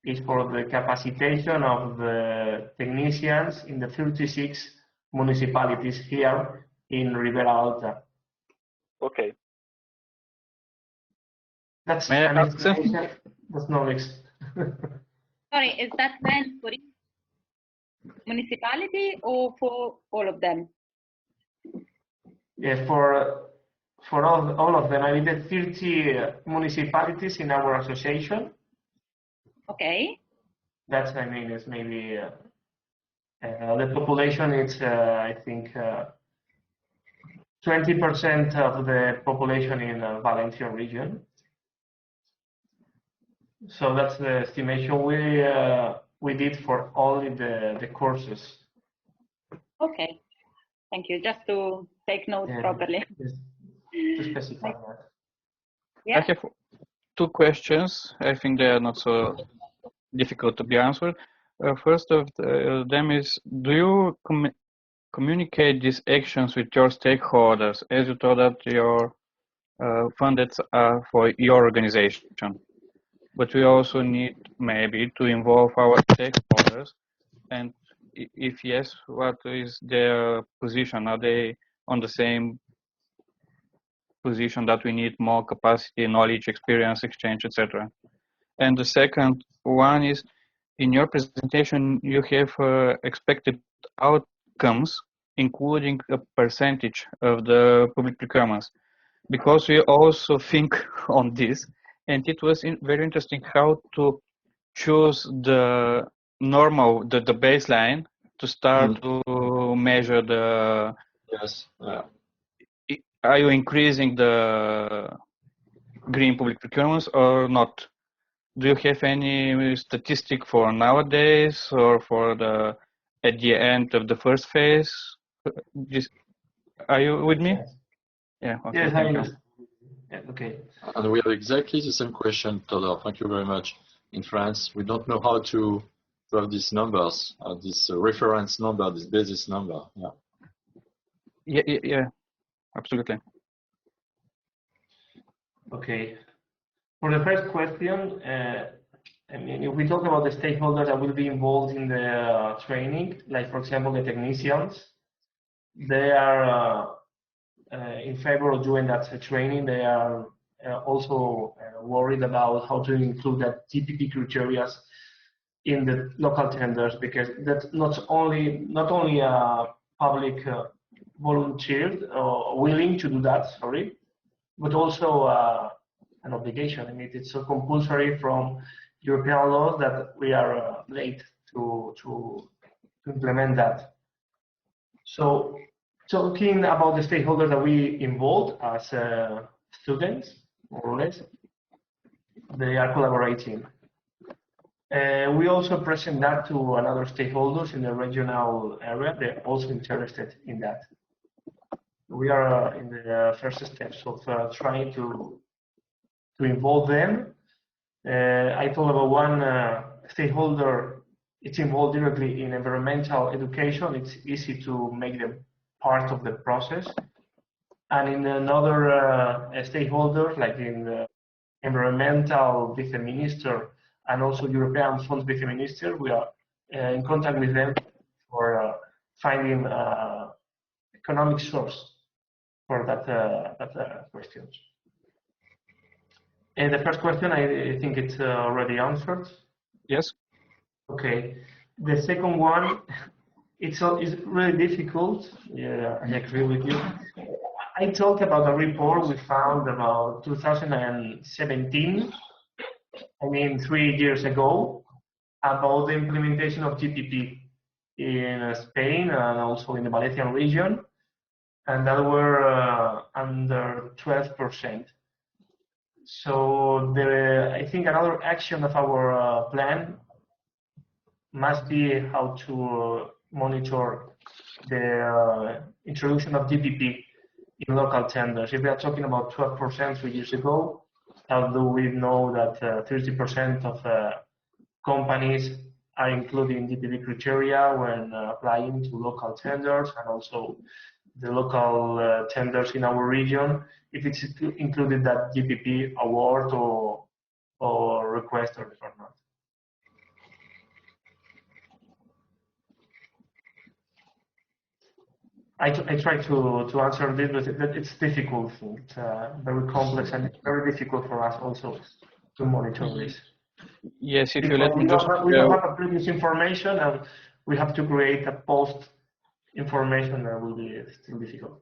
S7: is for the capacitation of the technicians in the 36 municipalities here in Ribera Alta.
S1: Okay.
S7: That's an estimation. That's knowledge.
S4: Sorry, is that meant for each municipality or for all of them?
S7: Yeah, for all of them. I mean, the 30 municipalities in our association.
S4: Okay.
S7: That's, I mean, it's maybe the population. It's I think 20% of the population in Valencia region. So that's the estimation we did for only the courses.
S4: Okay, thank you. Just to take notes properly.
S7: To specify that.
S6: Yeah. I have 2 questions. I think they are not so difficult to be answered. First of them is, do you communicate these actions with your stakeholders, as you told that your funded are for your organization? But we also need maybe to involve our stakeholders, and if yes, what is their position? Are they on the same position that we need more capacity, knowledge, experience exchange, etc.? And the second one is, in your presentation, you have expected outcomes, including a percentage of the public procurements, because we also think on this. And it was very interesting how to choose the normal, the baseline to start to measure the.
S2: Yes.
S6: Are you increasing the green public procurements or not? Do you have any statistic for nowadays or for the at the end of the first phase? Are you with me?
S7: Yes.
S6: Yeah. Okay.
S7: Yes,
S6: thank you.
S7: Yeah, okay.
S2: And we have exactly the same question, Todor. Thank you very much. In France, we don't know how to have these numbers, this reference number, this basis number.
S6: Yeah, absolutely.
S7: Okay. For the first question, I mean, if we talk about the stakeholders that will be involved in the training, like for example the technicians, they are in favor of doing that training. They are also worried about how to include that GPP criteria in the local tenders, because that's not only public volunteered or willing to do that, sorry, but also an obligation. I mean, it's so compulsory from European law that we are late to implement that. So talking about the stakeholders that we involved as students, more or less, they are collaborating. We also present that to another stakeholders in the regional area. They're also interested in that. We are in the first steps of trying to involve them. I told about one stakeholder. It's involved directly in environmental education. It's easy to make them part of the process. And in another stakeholder, like in the environmental vice minister and also European funds vice minister, we are in contact with them for finding economic source for that question. And the first question, I think it's already answered.
S6: Yes.
S7: Okay. The second one, it's really difficult. Yeah, I agree with you. I talked about a report we found about 2017, I mean 3 years ago, about the implementation of GPP in Spain and also in the Valencian region, and that were under 12%. So I think another action of our plan must be how to monitor the introduction of GPP in local tenders. If we are talking about 12% 3 years ago, how do we know that 30% of companies are including GPP criteria when applying to local tenders, and also the local tenders in our region, if it's included that GPP award or request or not? I try to answer this, but it's difficult. It's very complex and very difficult for us also to monitor this.
S6: Yes, if
S7: because
S6: you let me just...
S7: we don't have a previous information, and we have to create a post information that will be still difficult.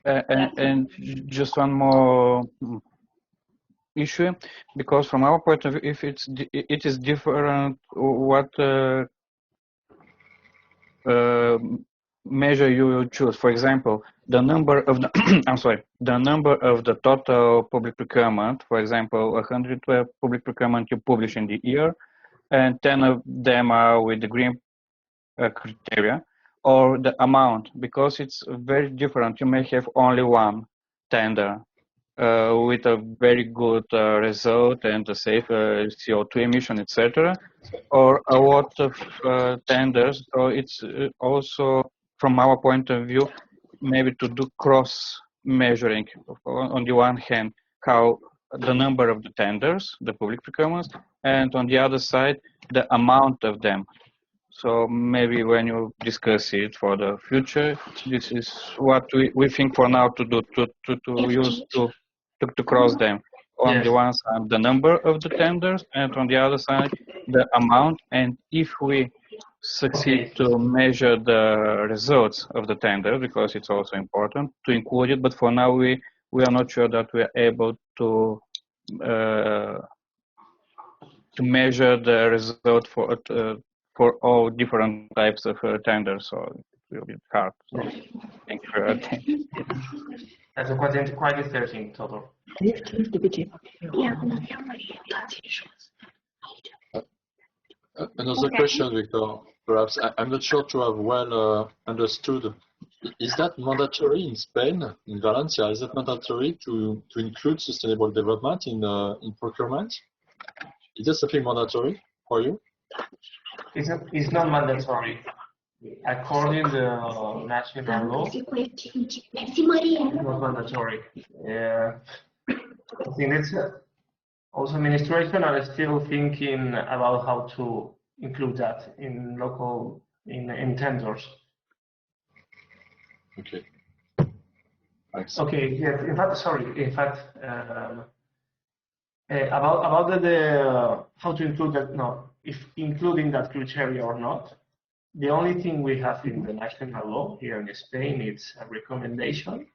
S6: And just one more issue, because from our point of view, if it is different what measure you choose. For example, the number of the I'm sorry, the number of the total public procurement. For example, 112 public procurement you publish in the year, and 10 of them are with the green criteria, or the amount, because it's very different. You may have only one tender with a very good result and a safe CO2 emission, etc., or a lot of tenders. So it's also, from our point of view, maybe to do cross measuring. On the one hand, how the number of the tenders, the public procurements, and on the other side, the amount of them. So maybe when you discuss it for the future, this is what we think for now to do, to use to cross them. On the one side, the number of the tenders, and on the other side, the amount. And if we succeed to measure the results of the tender, because it's also important to include it, but for now we are not sure that we are able to measure the result for all different types of tenders, so it will be hard. So, thank you for your attention.
S7: That's quite interesting, total.
S2: Another question, Victor. Perhaps I'm not sure to have well understood. Is that mandatory in Spain, in Valencia? Is it mandatory to include sustainable development in procurement? Is that something mandatory for you?
S7: It's not mandatory. According to the national law, it's not mandatory. I think it's also administration are still thinking about how to include that in local in tenders.
S2: Okay. Thanks.
S7: Okay. Yes. In fact, sorry. In fact, about the how to include that. No, if including that criteria or not. The only thing we have in the national law here in Spain is a recommendation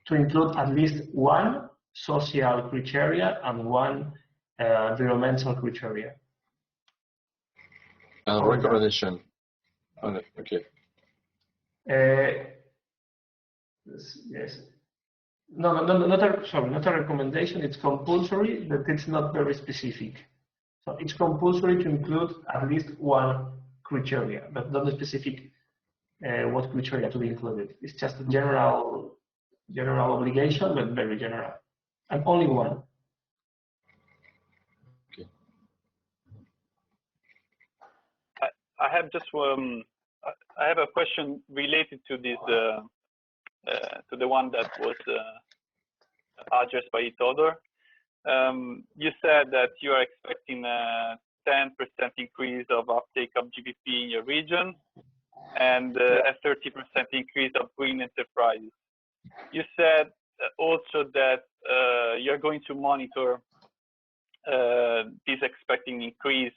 S7: to include at least one social criteria and one environmental criteria.
S2: Recommendation. Okay.
S7: Yes. No, not a recommendation. It's compulsory, but it's not very specific. So it's compulsory to include at least one criteria, but not specific what criteria to be included. It's just a general obligation, but very general, and only one.
S2: Okay.
S1: I have just I have a question related to this to the one that was addressed by Todor. You said that you are expecting a 10% increase of uptake of GPP in your region and a 30% increase of green enterprises. You said also that you're going to monitor this expecting increase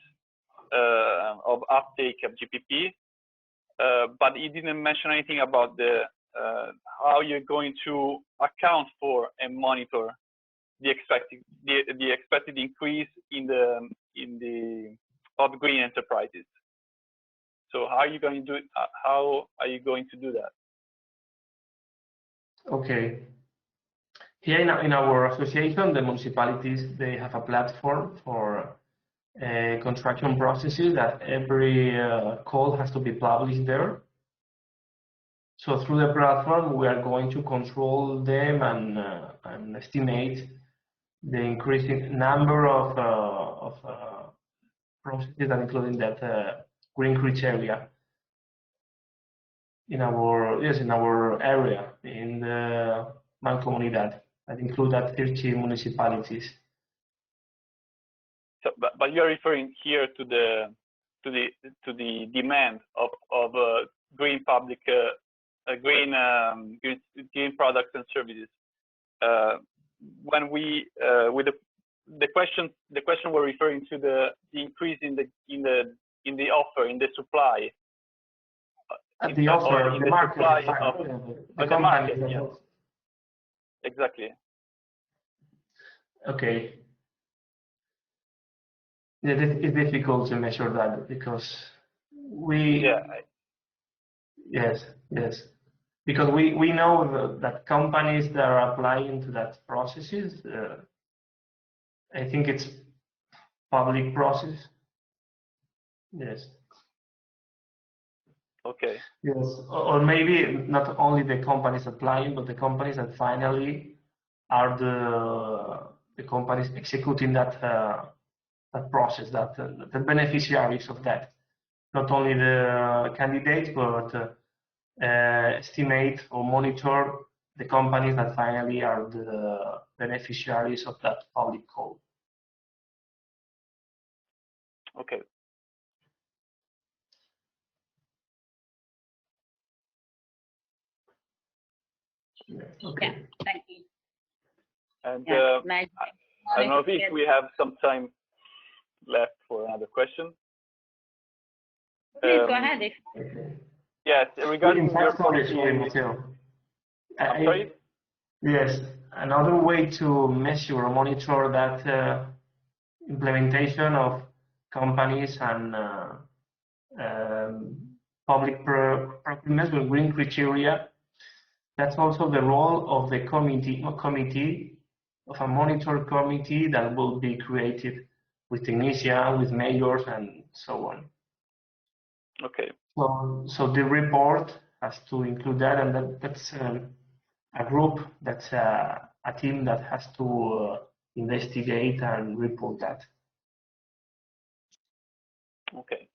S1: of uptake of GPP, but you didn't mention anything about the how you're going to account for and monitor the expected increase in the of green enterprises. So how are you going to do it? How are you going to do that?
S7: Okay. Here in our association, the municipalities, they have a platform for construction processes that every call has to be published there. So through the platform, we are going to control them and estimate the increasing number of processes that including that green criteria in our area in the Mancomunidad that include that 30 municipalities.
S1: So, but you're referring here to the demand of green public green products and services. When we with the question we're referring to the increase in the offer, in the supply.
S7: The offer,
S1: in
S7: the
S1: the
S7: market,
S1: supply of the market. Yes. Exactly.
S7: Okay. Yeah, it's difficult to measure that because we.
S1: Yeah.
S7: Yes. Because we know that companies that are applying to that processes, I think it's public process. Yes.
S1: Okay.
S7: Yes, or maybe not only the companies applying, but the companies that finally are the companies executing that that process, that the beneficiaries of that. Not only the candidates, but estimate or monitor the companies that finally are the beneficiaries of that public call.
S1: Okay.
S7: Okay.
S4: Yeah, thank you.
S1: And
S4: Yeah, nice.
S1: I don't know if we have some time left for another question.
S4: Please go ahead.
S1: Yes, regarding your
S7: sorry,
S1: policy.
S7: Matteo.
S1: I'm sorry?
S7: Yes, another way to measure or monitor that implementation of companies and public procurement with green criteria. That's also the role of the committee of a monitor committee that will be created with technicians, with mayors, and so on.
S1: Okay.
S7: So the report has to include that, and that's a group, that's a team that has to investigate and report that.
S1: Okay.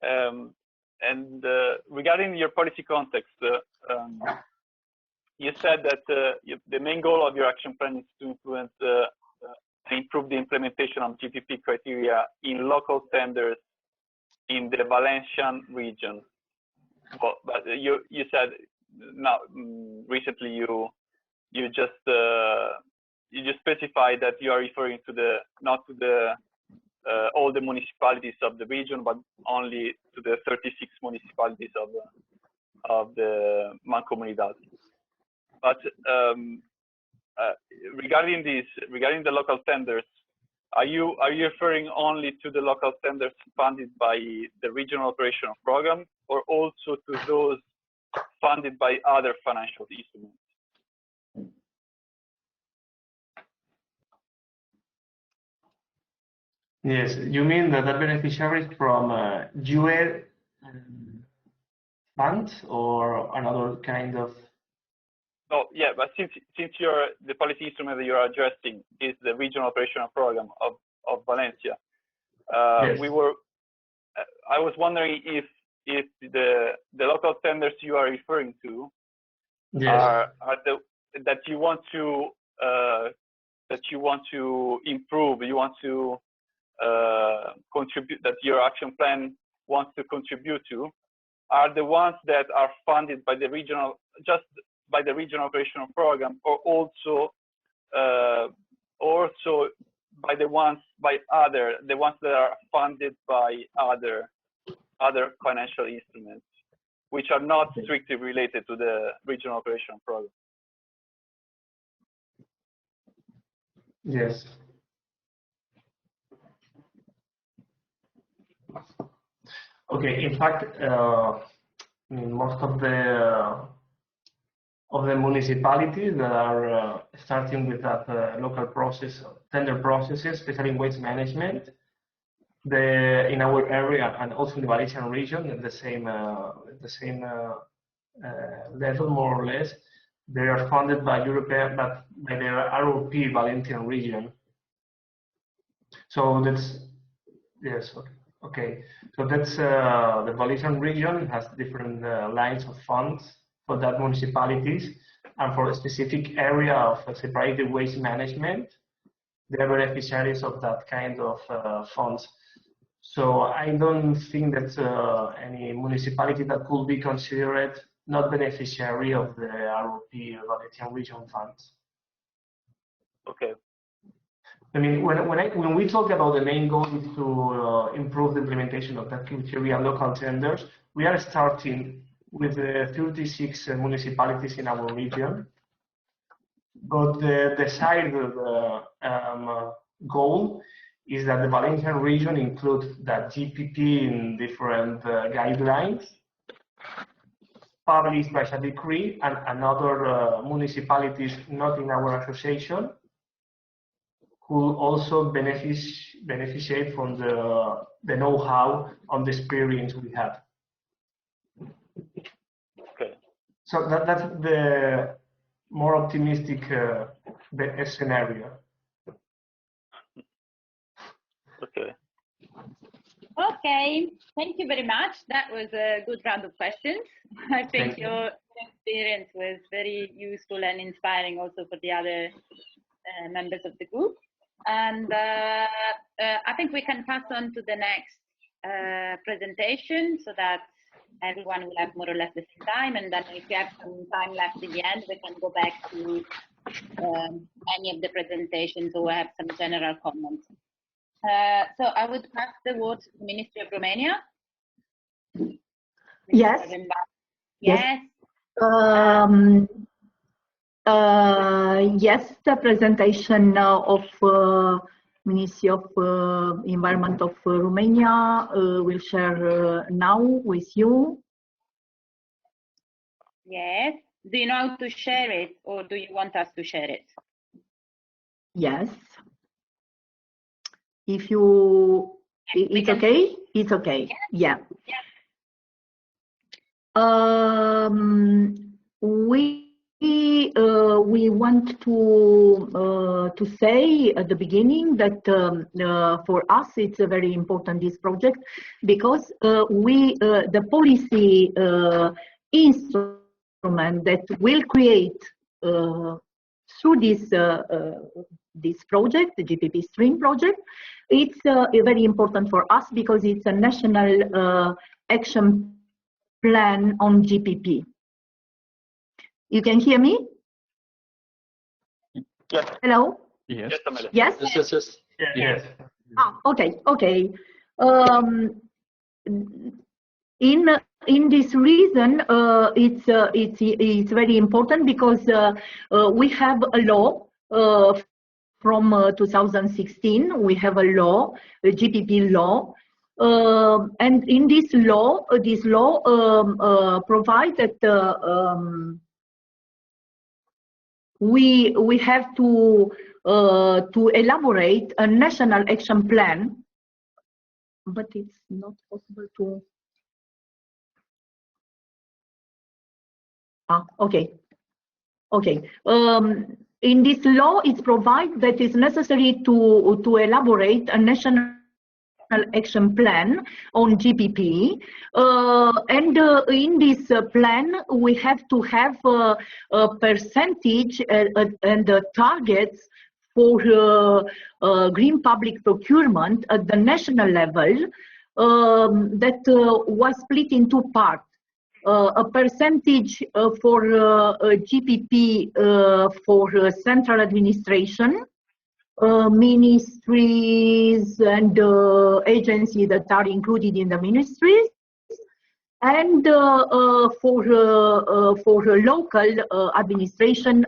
S1: And regarding your policy context, you said that the main goal of your action plan is to influence improve the implementation of GPP criteria in local tenders in the Valencian region. But you said now recently you just specified that you are referring to not to all the municipalities of the region, but only to the 36 municipalities of the Mancomunidad. But regarding the local tenders, are you referring only to the local tenders funded by the regional operational program, or also to those funded by other financial instruments?
S7: Yes, you mean the beneficiaries from UE funds or another kind of?
S1: Oh, yeah, but since the policy instrument that you're addressing is the regional operational program of Valencia,
S7: Yes.
S1: I was wondering if the local tenders you are referring to
S7: Yes.
S1: are that you want to improve, you want to contribute, that your action plan wants to contribute to, are the ones that are funded by the regional, just by the regional operational program, or also by the ones that are funded by other financial instruments, which are not strictly related to the regional operational program.
S7: Yes. Okay. In fact, most of the municipalities that are starting with that local process, tender processes, especially in waste management, in our area and also in the Valencian region, at the same level, more or less, they are funded by European, but by the ROP Valencian region. So that's, yes, okay. So that's the Valencian region has different lines of funds for that municipalities, and for a specific area of separated waste management, they are beneficiaries of that kind of funds. So I don't think that any municipality that could be considered not beneficiary of the ROP Valencian region funds.
S1: Okay.
S7: I mean, when we talk about the main goal is to improve the implementation of that criteria local tenders, we are starting with 36 municipalities in our region. But the desired goal is that the Valencian region includes that GPP in different guidelines published by a decree, and other municipalities not in our association who also beneficiate from the know-how on the experience we have.
S1: Okay.
S7: So that's the more optimistic scenario.
S1: Okay.
S4: Okay, thank you very much. That was a good round of questions. I think your experience was very useful and inspiring also for the other members of the group. And I think we can pass on to the next presentation so that everyone will have more or less the same time. And then if you have some time left at the end, we can go back to any of the presentations or have some general comments. So I would pass the word to the Ministry of Romania.
S5: Yes.
S4: Yes.
S5: Yes, the presentation of Ministry of Environment of Romania will share now with you.
S4: Yes. Do you know how to share it, or do you want us to share it?
S5: Yes. If you, it's okay? It's okay. Yeah. We want to say at the beginning that for us it's a very important, this project, because the policy instrument that will create through this project, the GPP-STREAM project, it's very important for us because it's a national action plan on GPP. You can hear me?
S1: Yes.
S5: Hello?
S6: Yes.
S5: Yes?
S2: Yes.
S7: Yes.
S5: Ah, okay, okay. In this reason, it's very important because we have a law from 2016. We have a law, a GPP law, and in this law, provides that we have to elaborate a national action plan, but it's not possible to. Okay. In this law, it provides that it's necessary to elaborate a national action plan on GPP, and in this plan we have to have a percentage and targets for green public procurement at the national level that was split in two parts. A percentage for GPP for central administration, ministries and agencies that are included in the ministries, and for local administration,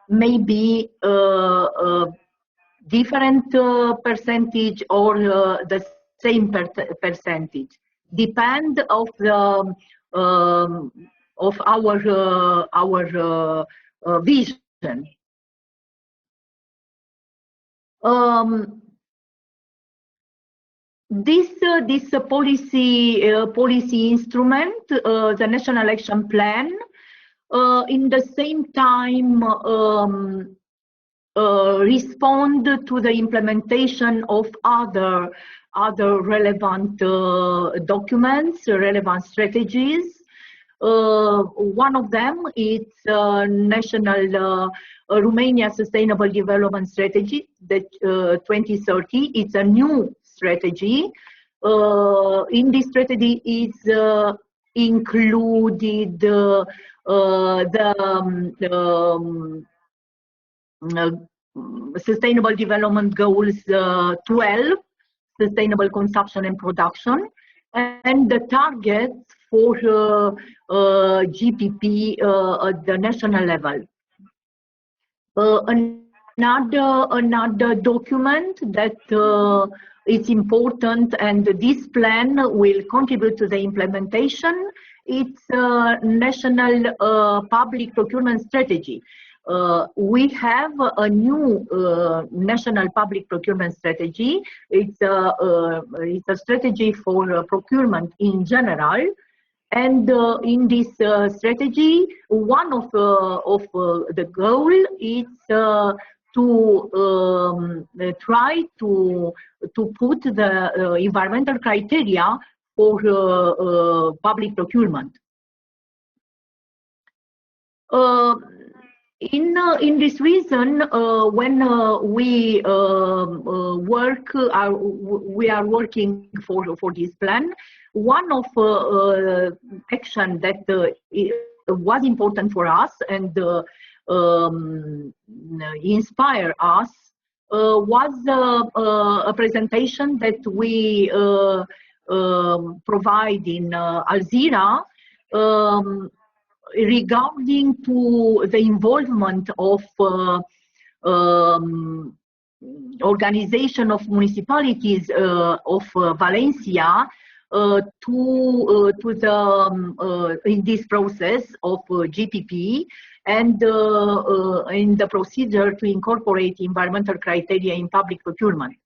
S5: maybe different percentage or the same percentage, depend of the of our vision. This policy instrument, the National Action Plan, in the same time respond to the implementation of other relevant documents, relevant strategies. One of them is National Romania Sustainable Development Strategy, that 2030. It's a new strategy. In this strategy is included Sustainable Development Goals 12, Sustainable Consumption and Production, and the targets for GPP at the national level. Another document that is important, and this plan will contribute to the implementation. It's National Public Procurement Strategy. We have a new national public procurement strategy. It's a strategy for procurement in general. And in this strategy, one of the goal is to try to put the environmental criteria for public procurement. In this reason, when we are working for this plan, one of action that was important for us and inspire us was a presentation that we provide in Alzira regarding to the involvement of organization of municipalities of Valencia to the in this process of GPP and in the procedure to incorporate environmental criteria in public procurement.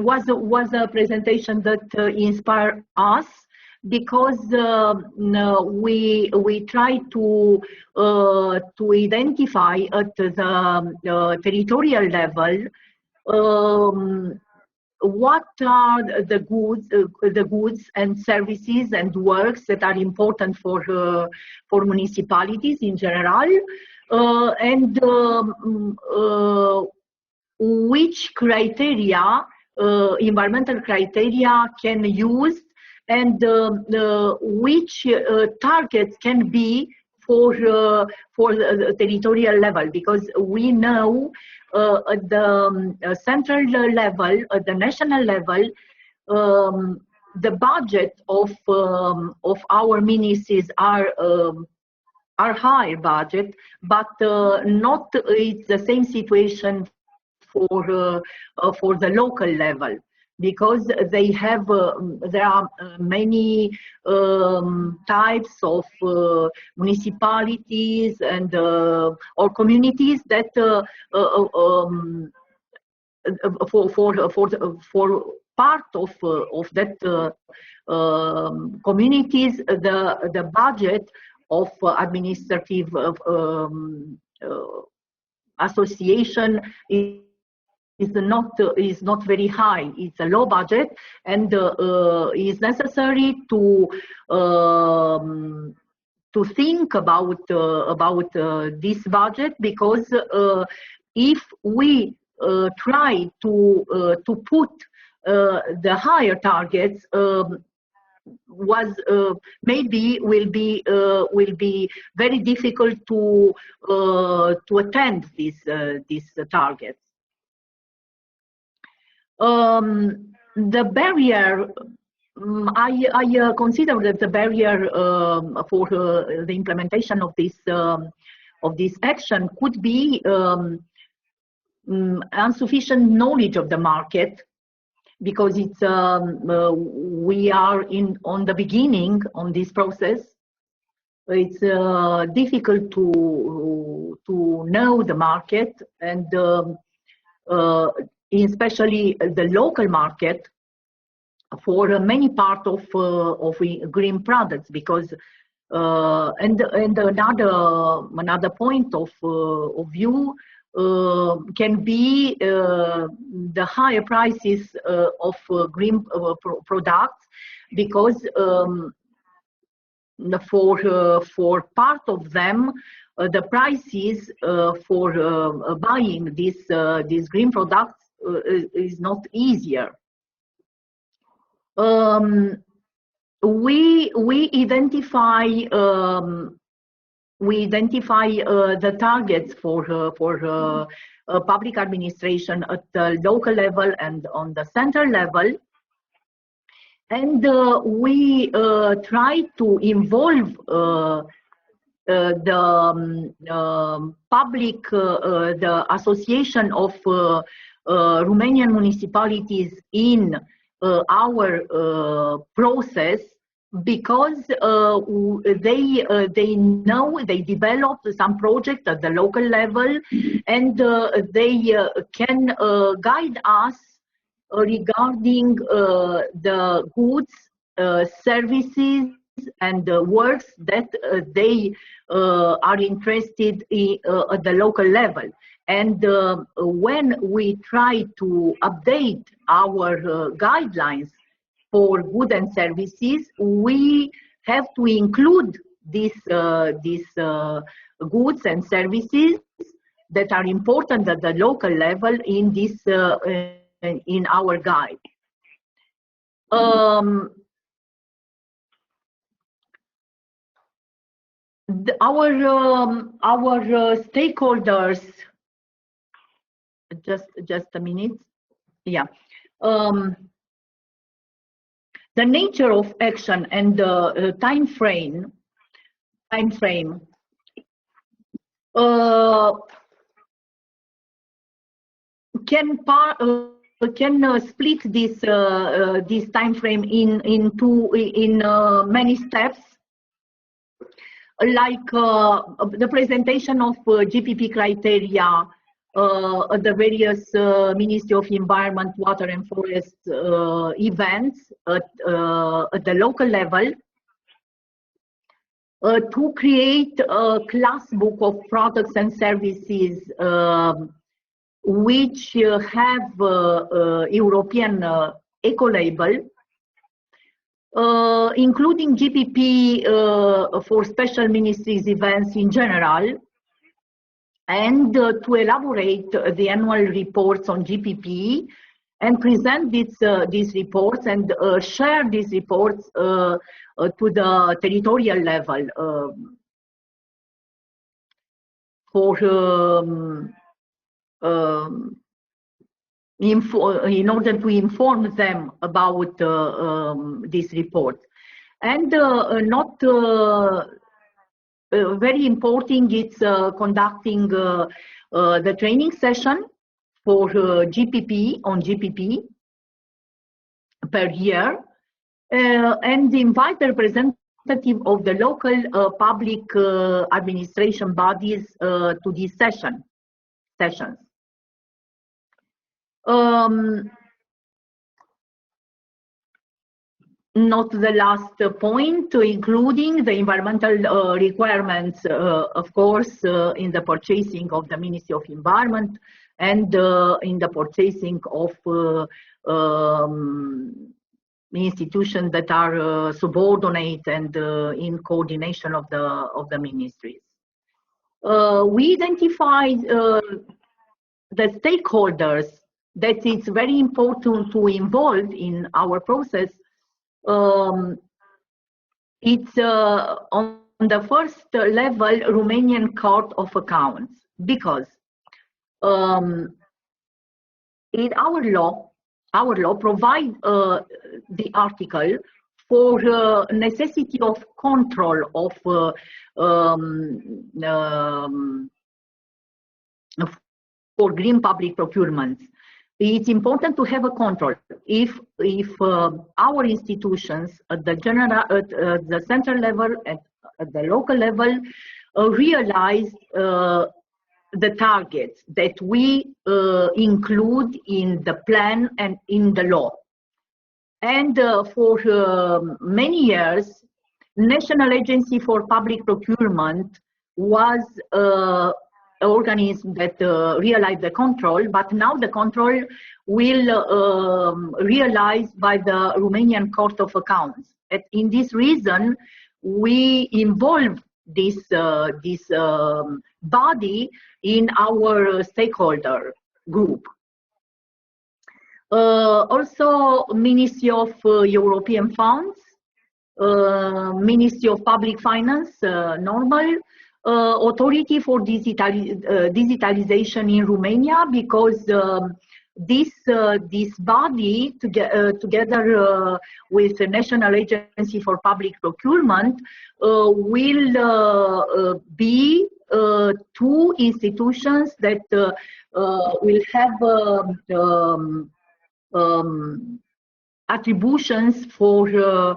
S5: Was a presentation that inspired us because we try to identify at the territorial level what are the goods and services and works that are important for municipalities in general, and which criteria, environmental criteria, can use, and which targets can be for the territorial level, because we know at the central level, at the national level, the budget of our ministries are high budget, but not it's the same situation for the local level, because they have there are many types of municipalities and or communities that for part of that communities, the budget of administrative association is not very high. It's a low budget, and is necessary to think about this budget, because if we try to put the higher targets, maybe will be very difficult to attend these targets. The barrier, I consider that the barrier for the implementation of this action could be insufficient knowledge of the market, because it's we are on the beginning on this process. It's difficult to know the market, and especially the local market for many parts of green products, because and another point of view can be the higher prices of green products, because for part of them the prices for buying these green products is not easier. We identify the targets for public administration at the local level and on the center level, and we try to involve the public, the association of Romanian municipalities in our process, because they know they developed some project at the local level, and they can guide us regarding the goods, services, and works that they are interested in at the local level. And when we try to update our guidelines for goods and services, we have to include these goods and services that are important at the local level in this in our guide. Our stakeholders. Just a minute. Yeah. The nature of action and the time frame can split this time frame in many steps, like the presentation of GPP criteria at the various Ministry of Environment, Water and Forest events at the local level, to create a class book of products and services which have European eco-label, including GPP for special ministries events in general, and to elaborate the annual reports on GPP and present these reports and share these reports to the territorial level for in order to inform them about this report. And not very important, it's conducting the training session for GPP on GPP per year, and invite the representative of the local public administration bodies to these sessions. Not the last point, including the environmental requirements, of course, in the purchasing of the Ministry of Environment and in the purchasing of institutions that are subordinate and in coordination of the ministries. We identified the stakeholders that it's very important to involve in our process. It's on the first level Romanian Court of Accounts, because in our law provides the article for necessity of control of for green public procurements. It's important to have a control. If our institutions at the the central level, at the local level, realize the targets that we include in the plan and in the law. And for many years, National Agency for Public Procurement was an organism that realized the control, but now the control will realized by the Romanian Court of Accounts. And in this reason, we involve this body in our stakeholder group. Also, Ministry of European Funds, Ministry of Public Finance, normal, Authority for Digitalization in Romania, because this body, together with the National Agency for Public Procurement, will be two institutions that will have attributions for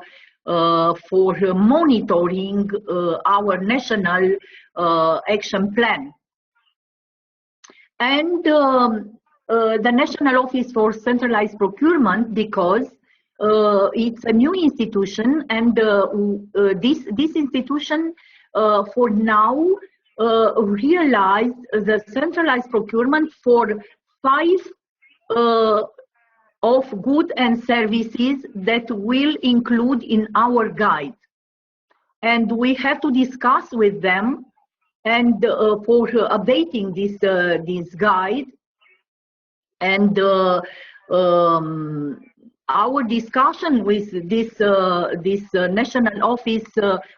S5: monitoring our national action plan. And the National Office for Centralized Procurement, because it's a new institution, and this institution for now realized the centralized procurement for 5 of goods and services that will include in our guide. And we have to discuss with them and for updating this guide. And our discussion with this national office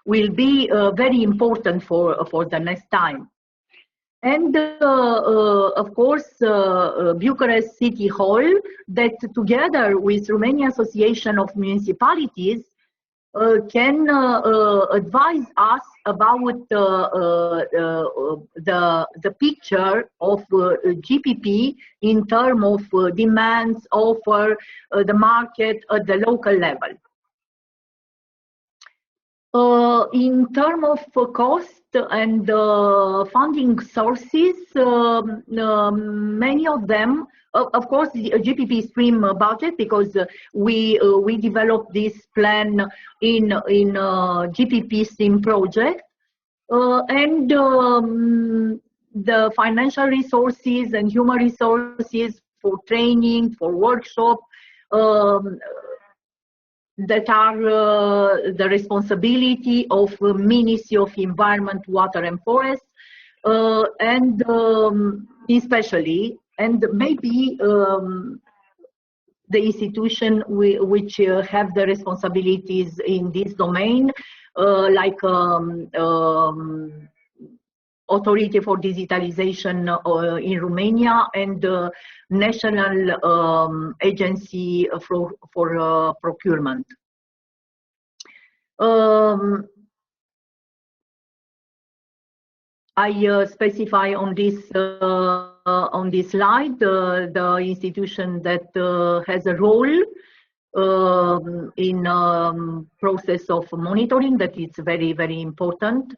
S5: will be very important for the next time. And of course, Bucharest City Hall, that together with Romania Association of Municipalities can advise us about the picture of GPP in terms of demands, offer, the market at the local level. In terms of cost and funding sources, many of them, of course, the GPP-STREAM budget, because we developed this plan in GPP-STREAM project, and the financial resources and human resources for training, for workshop, that are the responsibility of Ministry of Environment, Water and Forest, and especially, and maybe the institution which have the responsibilities in this domain, like Authority for Digitalization in Romania and the National Agency for Procurement. I specify on this slide the institution that has a role in process of monitoring, that is very, very important.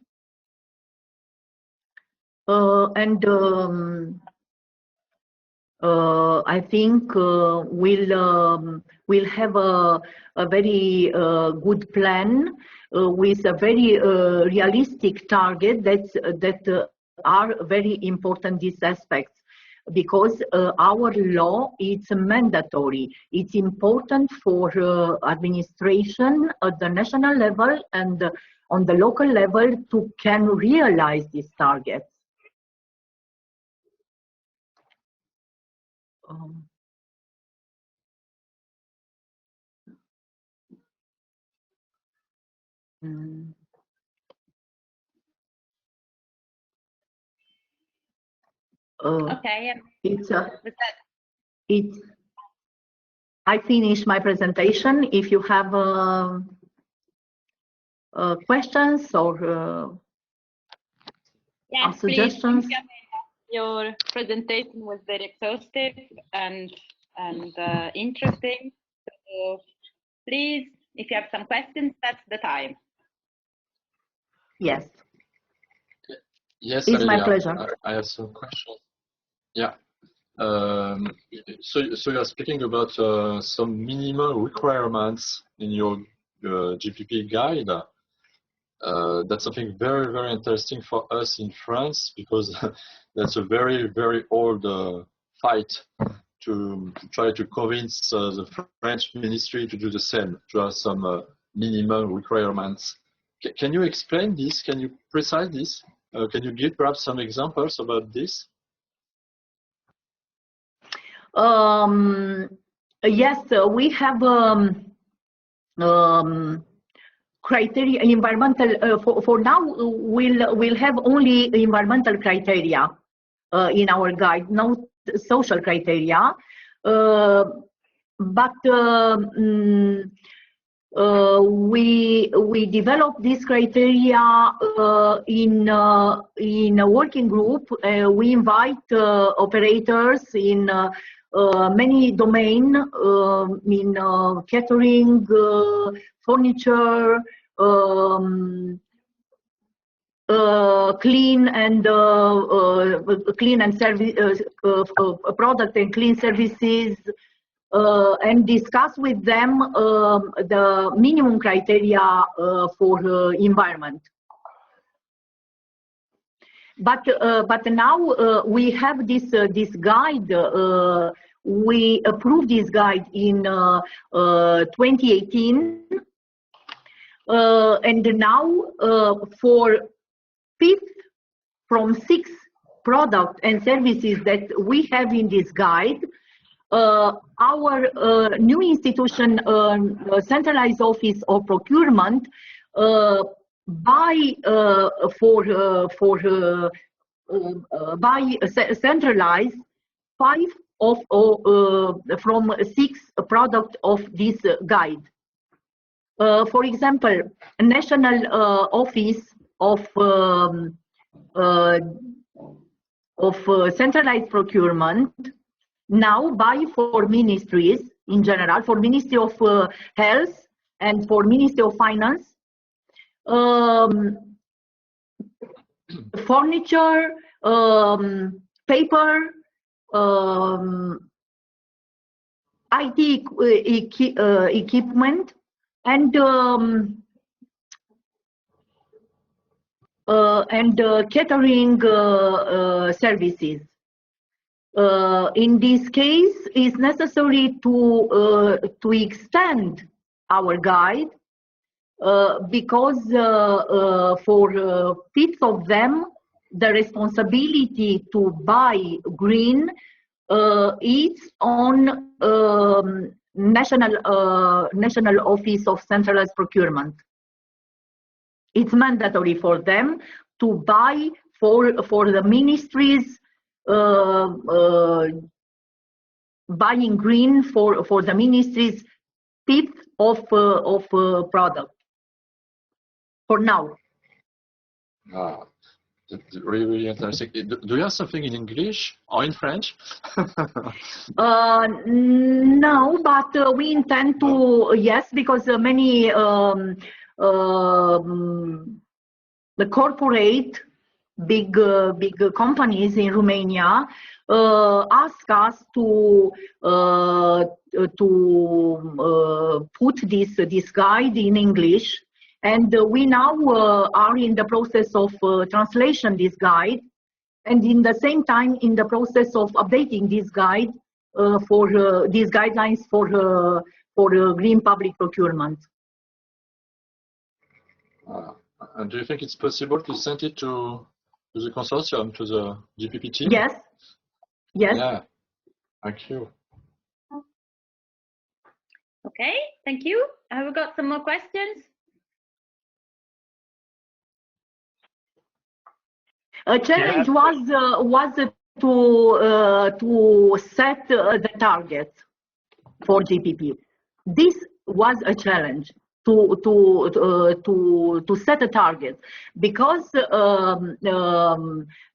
S5: I think we'll have a very good plan with a very realistic target that are very important, these aspects, because our law is mandatory. It's important for administration at the national level and on the local level to can realize these targets.
S4: Okay.
S5: I finish my presentation. If you have questions or suggestions.
S4: Please. Your presentation was very exhaustive and interesting. So please, if you have some questions, that's the time.
S5: Yes.
S2: Yes,
S5: it's my pleasure.
S2: I have some questions. Yeah. So you're speaking about some minimum requirements in your GPP guide. That's something very, very interesting for us in France, because that's a very, very old fight to try to convince the French ministry to do the same, to have some minimum requirements. Can you explain this? Can you precise this? Can you give perhaps some examples about this?
S5: Yes, we have criteria, environmental. For now, we'll have only environmental criteria in our guide, no social criteria. But we develop this criteria in a working group. We invite operators in many domains, in catering, furniture, clean and service, product and clean services, and discuss with them the minimum criteria for environment. But now we have this guide. We approved this guide in 2018, and now for 6 products and services that we have in this guide, our new institution, centralized office of procurement, centralized 5 from 6 products of this guide. For example, National Office of Centralized Procurement now buy for ministries in general, for Ministry of Health and for Ministry of Finance, furniture, paper, IT equipment, and catering services. In this case, it's necessary to extend our guide because for 5 of them, the responsibility to buy green is on National Office of Centralized Procurement. It's mandatory for them to buy for the ministries buying green for the ministries' fifth of product for now.
S2: Really, really interesting. Do you have something in English or in French?
S5: No, but we intend to, yes, because many the corporate big companies in Romania ask us to put this guide in English. And we now are in the process of translation this guide, and in the same time in the process of updating this guide for these guidelines for green public procurement.
S2: And do you think it's possible to send it to the consortium, to the GPP team?
S5: Yes. Yes.
S2: Yeah. Thank you.
S4: Okay, thank you. Have we got some more questions?
S5: A challenge was to set the target for GPP. This was a challenge to set a target, because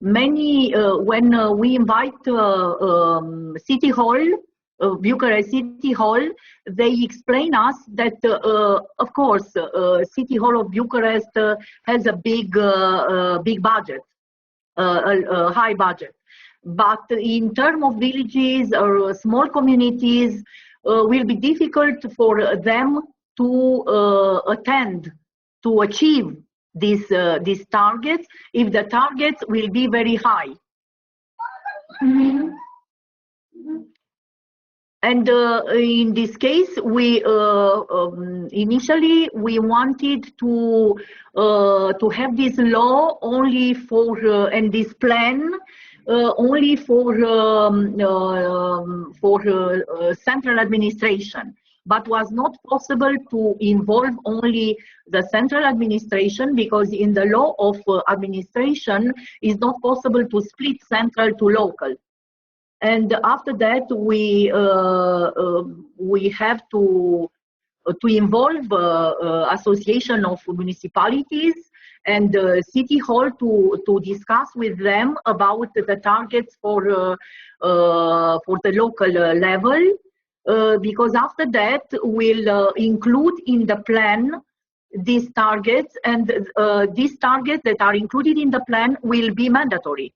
S5: many when we invite City Hall, Bucharest City Hall, they explain us that of course City Hall of Bucharest has a big budget. A high budget, but in terms of villages or small communities, will be difficult for them to achieve these targets if the targets will be very high. And in this case, we initially we wanted to have this law only for and this plan only for central administration, but was not possible to involve only the central administration, because in the law of administration is not possible to split central to local. And after that, we have to involve association of municipalities and City Hall to discuss with them about the targets for the local level, because after that we'll include in the plan these targets, and these targets that are included in the plan will be mandatory.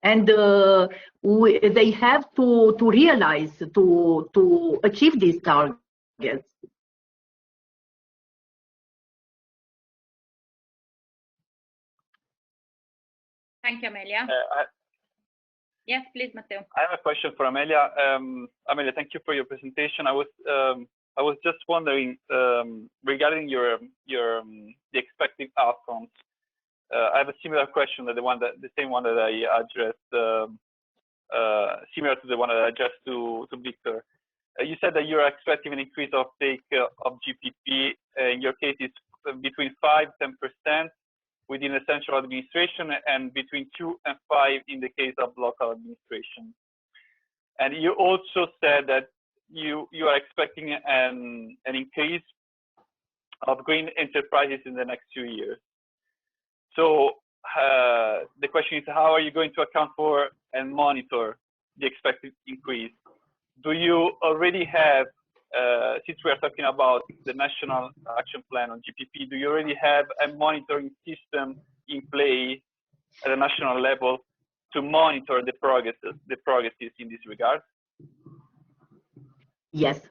S5: And they have to realize, to achieve these targets.
S4: Thank you, Amelia. Yes, please, Matteo.
S1: I have a question for Amelia. Amelia, thank you for your presentation. I was just wondering regarding the expected outcomes. I have a similar question that the same one that I addressed, similar to the one that I addressed to Victor. You said that you're expecting an increase of take of GPP. In your case, it's between 5–10% within the central administration, and between 2 and 5 in the case of local administration. And you also said that you are expecting an increase of green enterprises in the next 2 years. So the question is, how are you going to account for and monitor the expected increase? Do you already have, since we are talking about the National Action Plan on GPP, do you already have a monitoring system in play at a national level to monitor the progresses in this regard?
S5: Yes.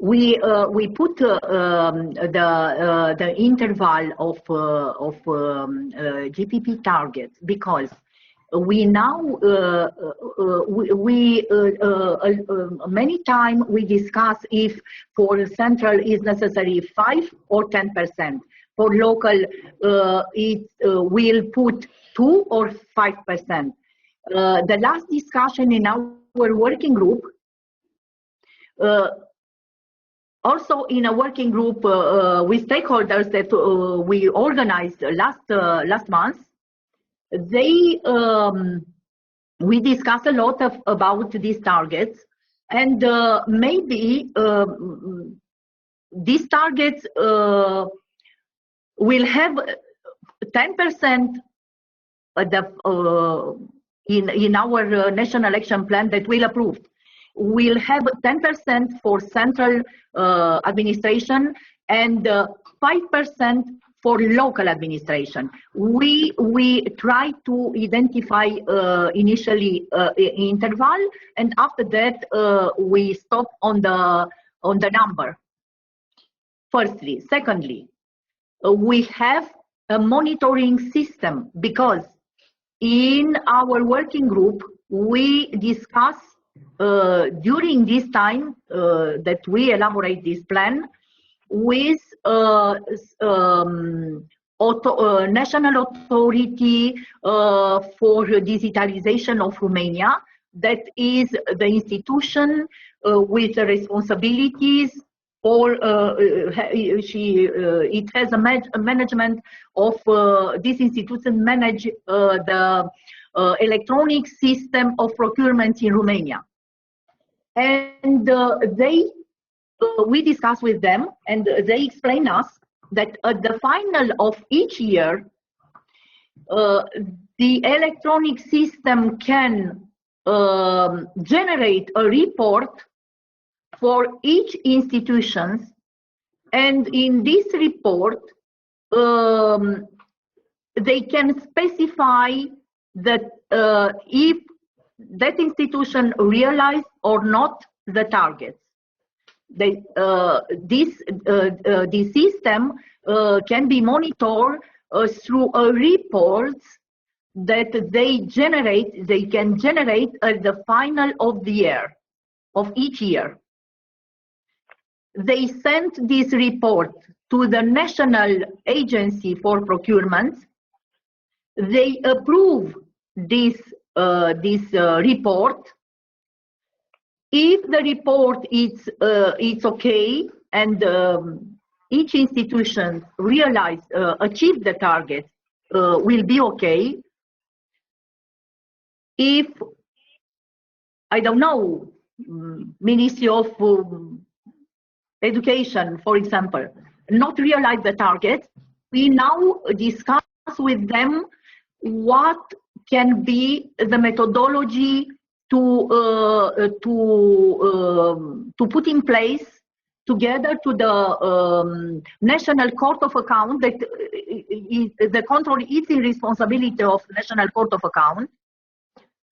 S5: We put the interval of GPP targets because we now many times we discuss if for central is necessary 5 or 10%. For local, it will put 2 or 5%. The last discussion in our working group. Also, in a working group with stakeholders that we organized last month, we discussed a lot about these targets, and maybe these targets will have 10% in our national action plan that we'll approve. We'll have 10% for central administration and 5% for local administration. We try to identify initially interval, and after that we stop on the number. Firstly, secondly, we have a monitoring system, because in our working group we discuss during this time that we elaborate this plan with national authority for digitalization of Romania, that is the institution with the responsibilities for it has a management of this institution manage the electronic system of procurement in Romania. And we discuss with them, and they explain us that at the final of each year, the electronic system can generate a report for each institution, and in this report they can specify that if that institution realized or not the targets. This system can be monitored through a report that they can generate at the final of the year, of each year. They sent this report to the National Agency for Procurement. They approve this report. If the report is okay and each institution achieve the target, will be okay. If, I don't know, Ministry of Education, for example, not realize the target, we now discuss with them what can be the methodology to put in place together to the National Court of Account, that the control is in responsibility of National Court of Account,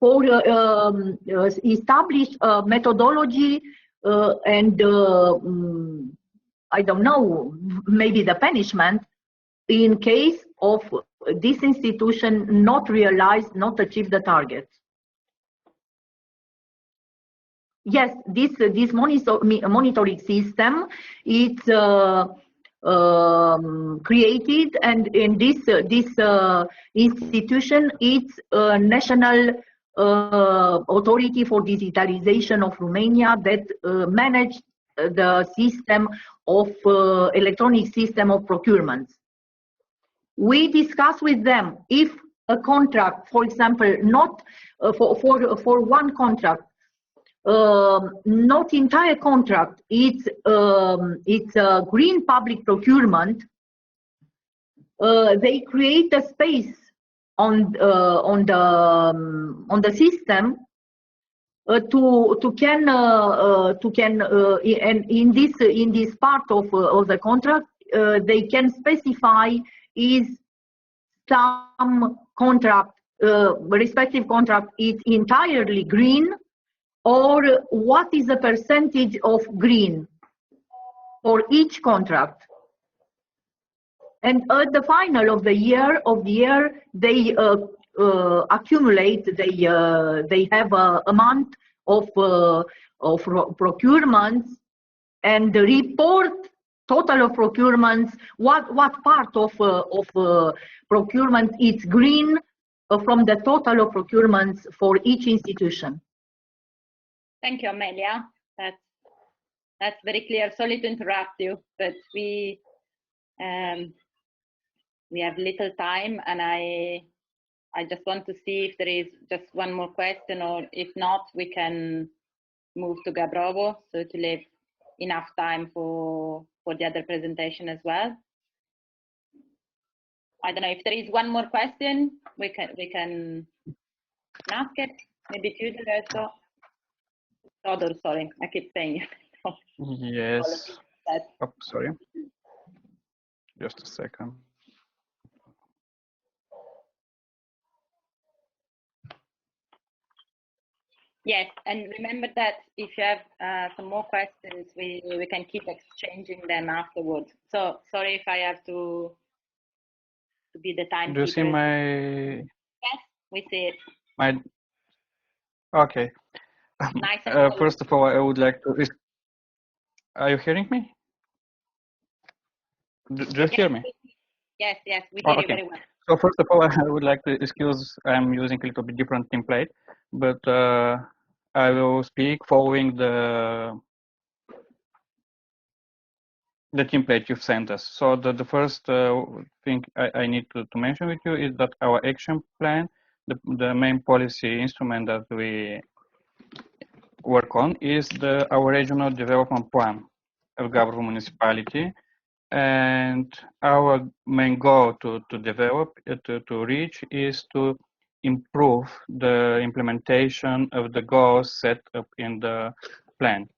S5: for establish a methodology and I don't know, maybe the punishment in case of this institution not realize, not achieve the target. Yes, this monitoring system is created, and in this institution, it's a national authority for digitalization of Romania that manage the system of electronic system of procurement. We discuss with them if a contract, for example, not for one contract, not entire contract, it's a green public procurement. They create a space on the system to can and in this part of the contract they can specify is some contract respective contract is entirely green, or what is the percentage of green for each contract. And at the final of the year, they accumulate. They have a month of procurements and report total of procurements. What part of procurement is green from the total of procurements for each institution.
S4: Thank you, Amelia. That's That's very clear. Sorry to interrupt you, but we have little time, and I just want to see if there is just one more question, or if not, we can move to Gabrovo, so to leave enough time for the other presentation as well. I don't know if there is one more question. We can ask it. Maybe to the rest. Odor, sorry, I keep saying it.
S6: Yes. Oh, sorry. Just a second.
S4: Yes, and remember that if you have some more questions, we can keep exchanging them afterwards. So sorry if I have to be the timekeeper.
S6: Do you see my?
S4: Yes, we see it.
S6: My. Okay.
S4: Nice and
S6: first of all, I would like to. Are you hearing me? Do you hear me?
S4: Yes, we hear you
S6: okay.
S4: very well.
S6: So first of all, I would like to excuse I'm using a little bit different template, but I will speak following the template you've sent us. So the first thing I need to mention with you is that our action plan, the main policy instrument that we work on is our regional development plan of Gabrovo municipality. And our main goal to develop, to reach, is to improve the implementation of the goals set up in the plan.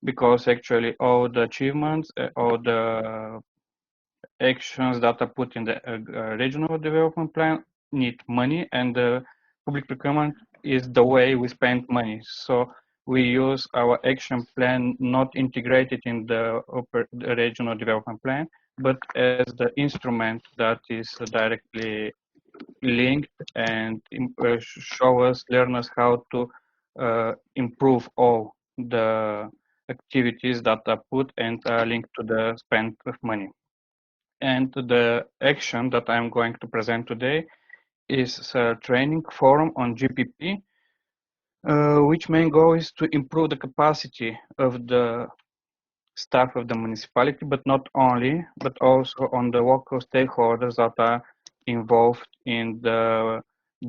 S6: Because actually all the achievements, all the actions that are put in the regional development plan need money, and the public procurement is the way we spend money. So we use our action plan not integrated in the regional development plan, but as the instrument that is directly linked and show us, learn us how to improve all the activities that are put and are linked to the spend of money. And the action that I'm going to present today is a training forum on GPP, which main goal is to improve the capacity of the staff of the municipality, but not only, but also on the local stakeholders that are involved in the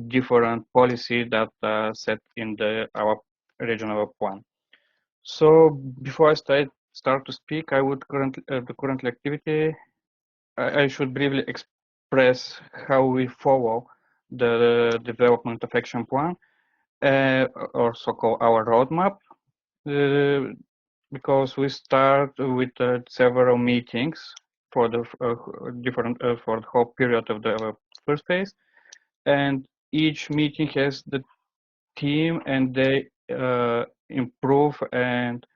S6: different policy that are set in our regional plan. So before I start to speak, I would the current activity. I should briefly express how we follow the development of action plan, or so-called our roadmap, because we start with several meetings for the for the whole period of the first phase, and each meeting has the team, and they improve, and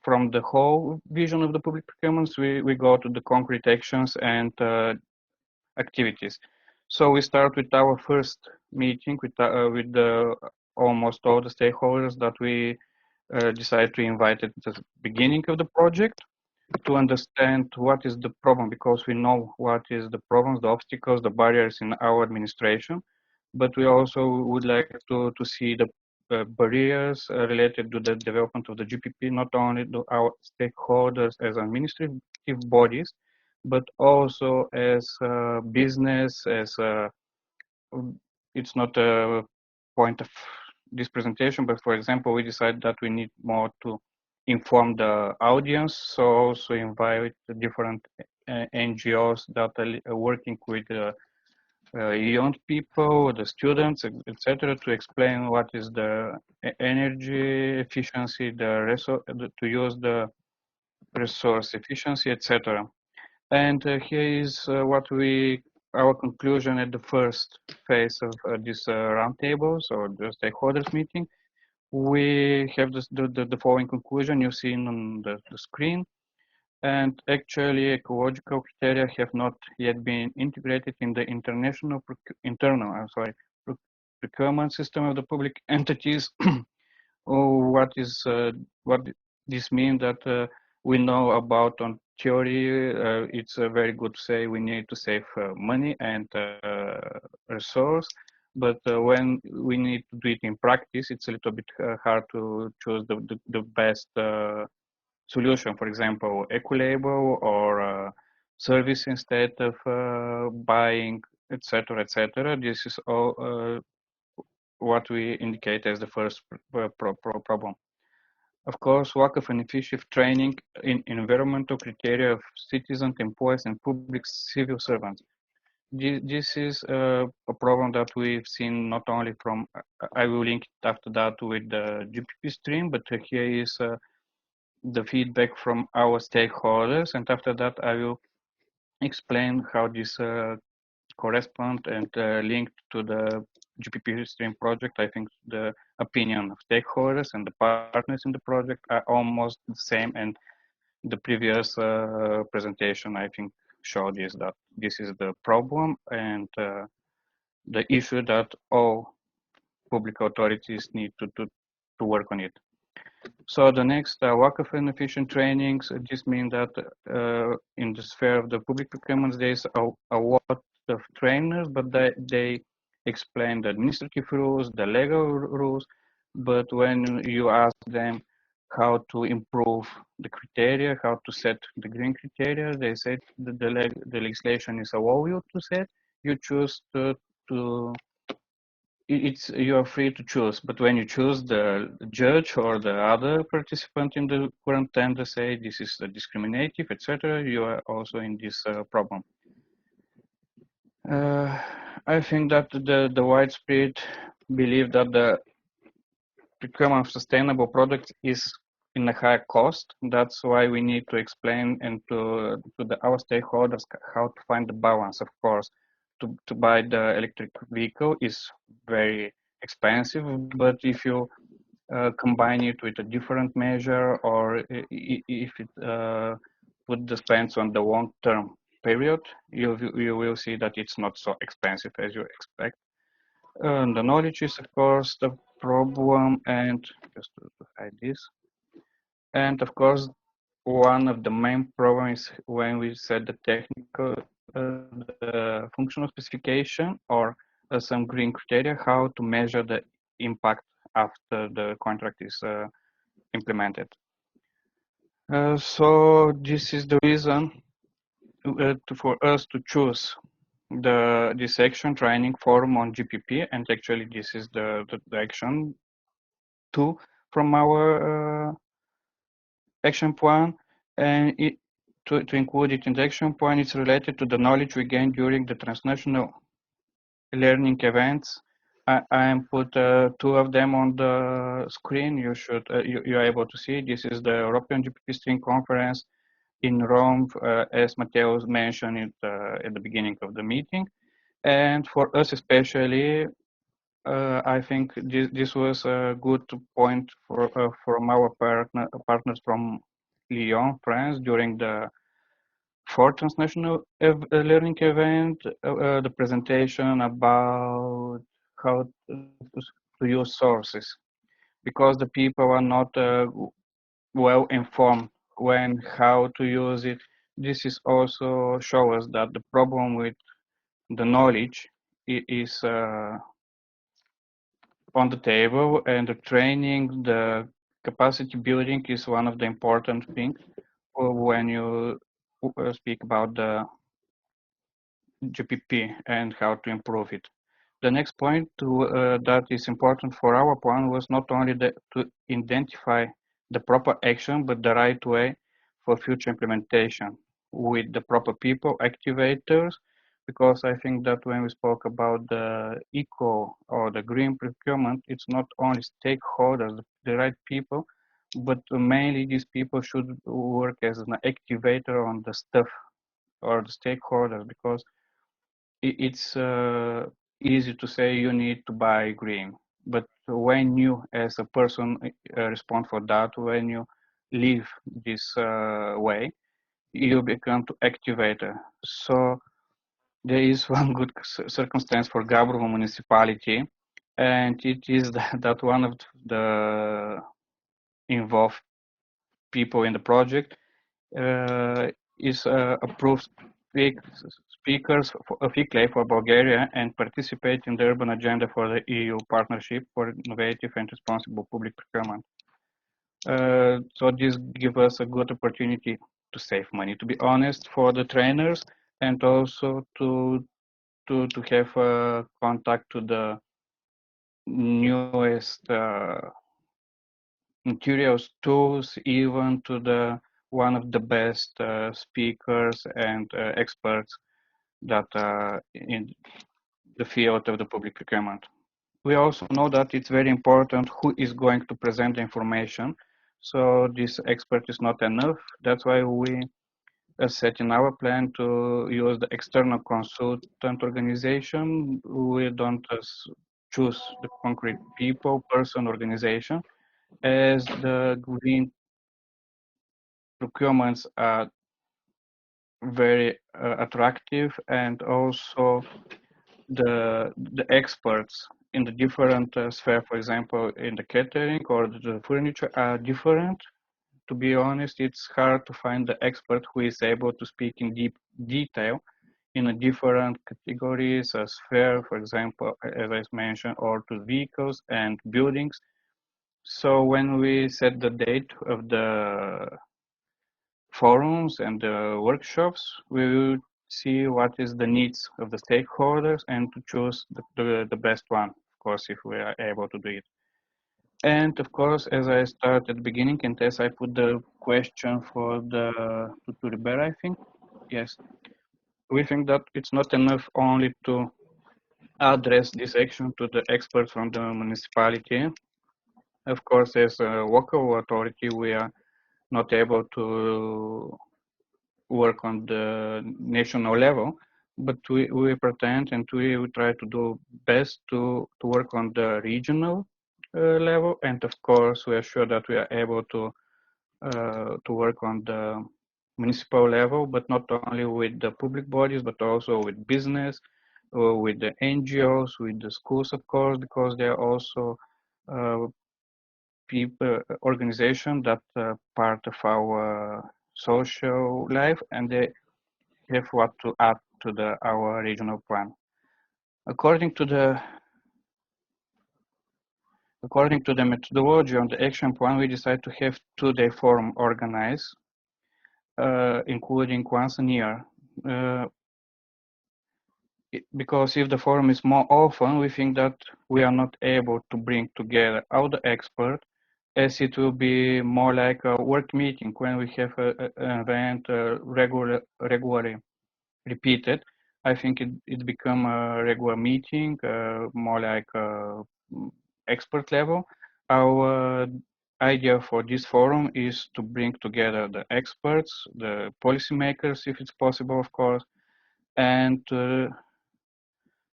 S6: from the whole vision of the public procurements, we go to the concrete actions and activities. So we start with our first meeting with almost all the stakeholders that we decide to invite at the beginning of the project, to understand what is the problem, because we know what is the problems, the obstacles, the barriers in our administration, but we also would like to see the barriers related to the development of the GPP, not only to our stakeholders as administrative bodies, but also as business, as it's not a point of this presentation, but for example, we decided that we need more to inform the audience, so also invite the different NGOs that are working with young people, the students, etc., to explain what is the energy efficiency, to use the resource efficiency, etc. And here is our conclusion at the first phase of this roundtables or the stakeholders meeting. We have the following conclusion you see on the screen. And actually, ecological criteria have not yet been integrated in the procurement system of the public entities. What this means that we know about on theory, it's very good to say we need to save money and resource, but when we need to do it in practice, it's a little bit hard to choose the best solution. For example, eco-label or service instead of buying, etc., etc. This is all what we indicate as the first problem. Of course, lack of an effective training in environmental criteria of citizens, employees, and public civil servants. This is a problem that we've seen not only from, I will link it after that with the GPP-STREAM, but here is the feedback from our stakeholders, and after that I will explain how this correspond and linked to the GPP-STREAM project. I think the opinion of stakeholders and the partners in the project are almost the same, and the previous presentation I think showed this, that this is the problem and the issue that all public authorities need to work on it. So the next, lack of inefficient trainings. This means that in the sphere of the public procurement, there is a lot of trainers, but they explain the administrative rules, the legal rules. But when you ask them how to improve the criteria, how to set the green criteria, they say the legislation is allow you to set. You choose to you are free to choose, but when you choose, the judge or the other participant in the current tender say this is discriminative, etc., you are also in this problem. I think that the widespread belief that the procurement of sustainable products is in a high cost. That's why we need to explain and to our stakeholders how to find the balance. Of course, to buy the electric vehicle is very expensive, but if you combine it with a different measure, or if it would depends on the long-term period, you will see that it's not so expensive as you expect. The knowledge is, of course, the problem, and just to hide this. And of course, one of the main problems when we set the technical, the functional specification or some green criteria, how to measure the impact after the contract is implemented. So this is the reason for us to choose this action training forum on GPP, and actually this is the action 2 from our action plan, and to include it in the action plan, it's related to the knowledge we gained during the transnational learning events. I put 2 of them on the screen. You should you are able to see. This is the European GPP-STREAM conference in Rome, as Matteo mentioned at the beginning of the meeting. And for us especially, I think this was a good point from our partners from Lyon, France, during the 4th transnational learning event, the presentation about how to use sources, because the people are not well informed when how to use it. This is also shows us that the problem with the knowledge is on the table, and the training, the capacity building is one of the important things when you speak about the GPP and how to improve it. The next point that is important for our plan was not only to identify the proper action, but the right way for future implementation with the proper people, activators, because I think that when we spoke about the eco or the green procurement, it's not only stakeholders, the right people, but mainly these people should work as an activator on the stuff or the stakeholders, because it's easy to say you need to buy green, but when you as a person respond for that, when you live this way, you become to activator. So there is one good circumstance for Gabrovo Municipality, and it is that one of the involved people in the project is approved speakers officially for Bulgaria and participate in the urban agenda for the EU partnership for innovative and responsible public procurement. So this gives us a good opportunity to save money, to be honest, for the trainers, and also to have contact to the newest materials, tools, even to the one of the best speakers and experts that are in the field of the public procurement. We also know that it's very important who is going to present the information. So this expert is not enough. That's why we set in our plan to use the external consultant organization. We don't choose the concrete people, person, organization, as the green procurements are very attractive, and also the experts in the different sphere, for example, in the catering or the furniture, are different. To be honest, it's hard to find the expert who is able to speak in deep detail in a different categories, a sphere, for example, as I mentioned, or to vehicles and buildings. So when we set the date of the forums and the workshops, we will see what is the needs of the stakeholders and to choose the best one, of course, if we are able to do it. And of course, as I started at the beginning, and as I put the question for to Ribera, I think, yes, we think that it's not enough only to address this action to the experts from the municipality. Of course, as a local authority, we are not able to work on the national level, but we pretend and we try to do best to work on the regional level, and of course we are sure that we are able to work on the municipal level, but not only with the public bodies, but also with business, with the NGOs, with the schools, of course, because they are also people, organization that part of our social life, and they have what to add to our regional plan. According to the methodology on the action plan, we decided to have 2-day forum organized, including once a year. Because if the forum is more often, we think that we are not able to bring together all the experts, as it will be more like a work meeting when we have an event regularly repeated. I think it become a regular meeting, more like expert level. Our idea for this forum is to bring together the experts, the policymakers, if it's possible, of course, and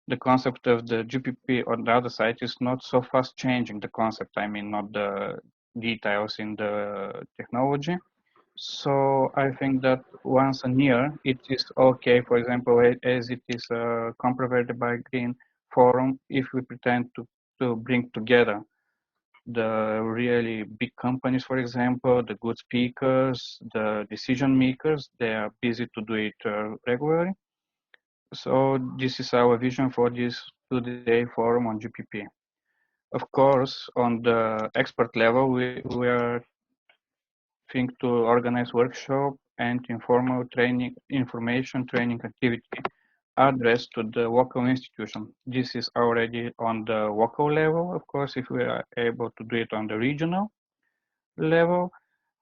S6: the concept of the GPP on the other side is not so fast changing the concept. I mean, not the details in the technology. So I think that once a year, it is okay, for example, as it is comprovided by Green Forum, if we pretend to bring together the really big companies, for example, the good speakers, the decision makers, they are busy to do it regularly. So this is our vision for this 2-day forum on GPP. Of course, on the expert level, we are think to organize workshop and informal training, information training activity addressed to the local institution. This is already on the local level, of course, if we are able to do it on the regional level,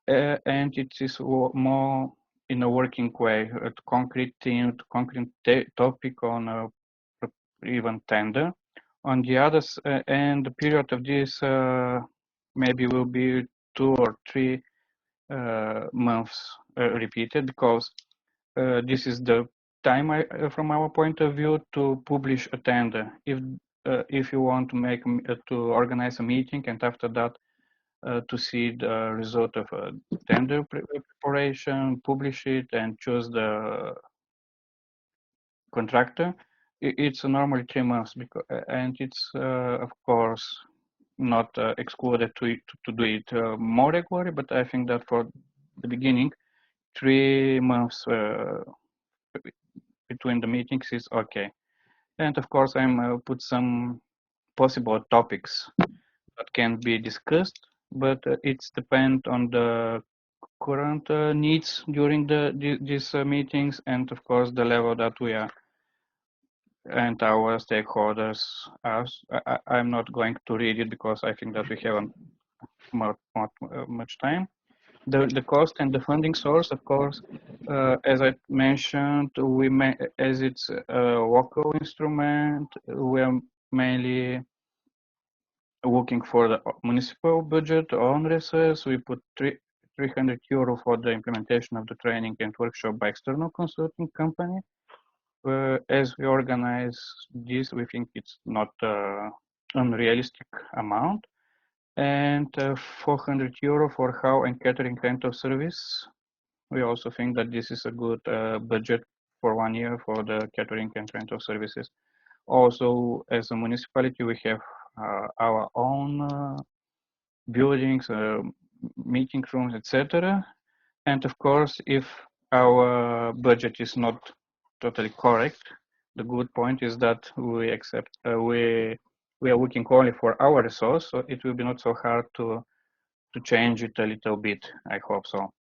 S6: and it is more in a working way, a concrete theme, concrete topic on a even tender. On the other and the period of this maybe will be 2 or 3 months repeated, because this is the time from our point of view to publish a tender. If you want to make to organize a meeting and after that to see the result of a tender preparation, publish it, and choose the contractor, it's normally 3 months, because and it's of course not excluded to do it more regularly, but I think that for the beginning, 3 months between the meetings is okay. And of course, I'm put some possible topics that can be discussed, but it's depend on the current needs during these meetings, and of course the level that we are and our stakeholders are. I'm not going to read it because I think that we haven't much time. The cost and the funding source, of course, as I mentioned, as it's a local instrument, we are mainly looking for the municipal budget on resource. We put 300 euro for the implementation of the training and workshop by external consulting company. As we organize this, we think it's not unrealistic amount. And 400 euro for how and catering rental service. We also think that this is a good budget for 1 year for the catering and rental services. Also, as a municipality, we have our own buildings, meeting rooms, etc. And of course, if our budget is not totally correct, the good point is that we accept we are looking only for our resource, so it will be not so hard to change it a little bit. I hope so.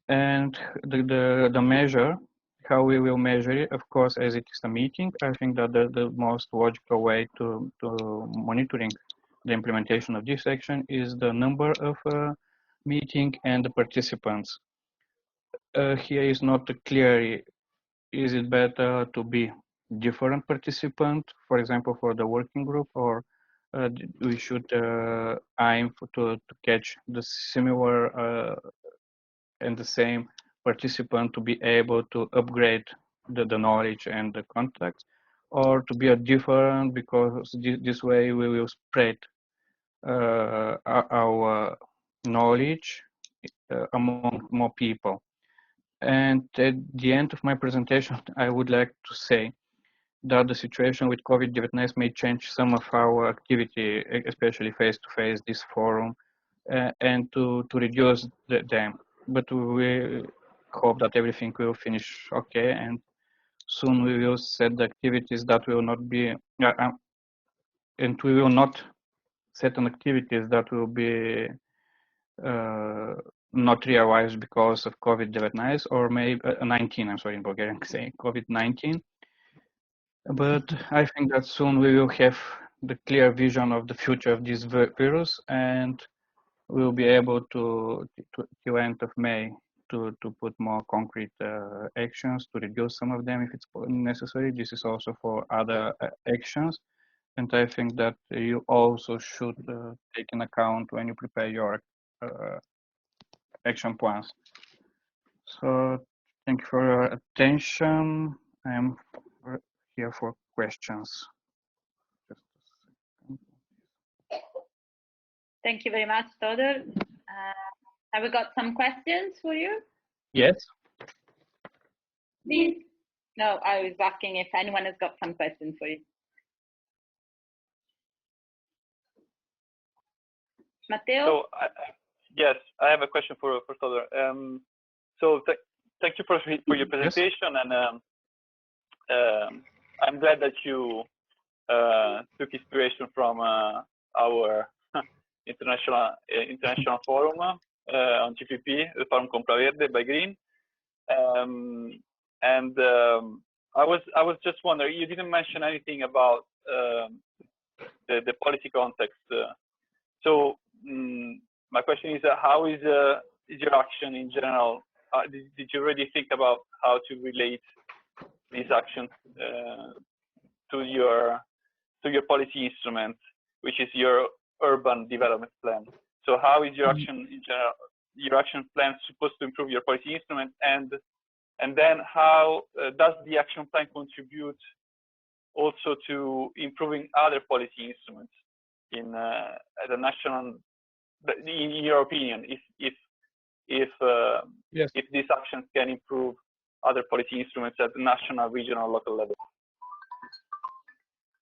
S6: And the measure, how we will measure it, of course, as it is a meeting, I think that the most logical way to monitoring the implementation of this action is the number of meeting and the participants. Here is not clear, is it better to be different participant, for example, for the working group, or we should aim to catch the similar and the same participant to be able to upgrade the knowledge and the contacts, or to be a different, because this way we will spread our knowledge among more people. And at the end of my presentation, I would like to say that the situation with COVID-19 may change some of our activity, especially face-to-face, this forum, and to reduce them. But we hope that everything will finish okay, and soon we will set the activities that will not be, and we will not set an activities that will be not realized because of COVID-19 or maybe 19. I'm sorry, in Bulgarian saying COVID-19. But I think that soon we will have the clear vision of the future of this virus, and we'll be able to end of May to put more concrete actions to reduce some of them if it's necessary. This is also for other actions, and I think that you also should take in account when you prepare your action plans. So thank you for your attention. I am here for questions.
S4: Thank you very much, Todor. Have we got some questions for you?
S6: Yes.
S4: Please. No, I was asking if anyone has got some questions for you. Matteo?
S1: So, yes, I have a question for Todor. So thank you for your presentation, yes. And I'm glad that you took inspiration from our international forum on GPP, the Forum Compra Verde by Green. I was just wondering, you didn't mention anything about the policy context. So my question is, how is your action in general? Did you already think about how to relate these actions to your policy instrument, which is your urban development plan? So how is your action in general, your action plan supposed to improve your policy instrument, and then how does the action plan contribute also to improving other policy instruments in at the national? In your opinion, if yes. If these actions can improve other policy instruments at the national, regional, local level?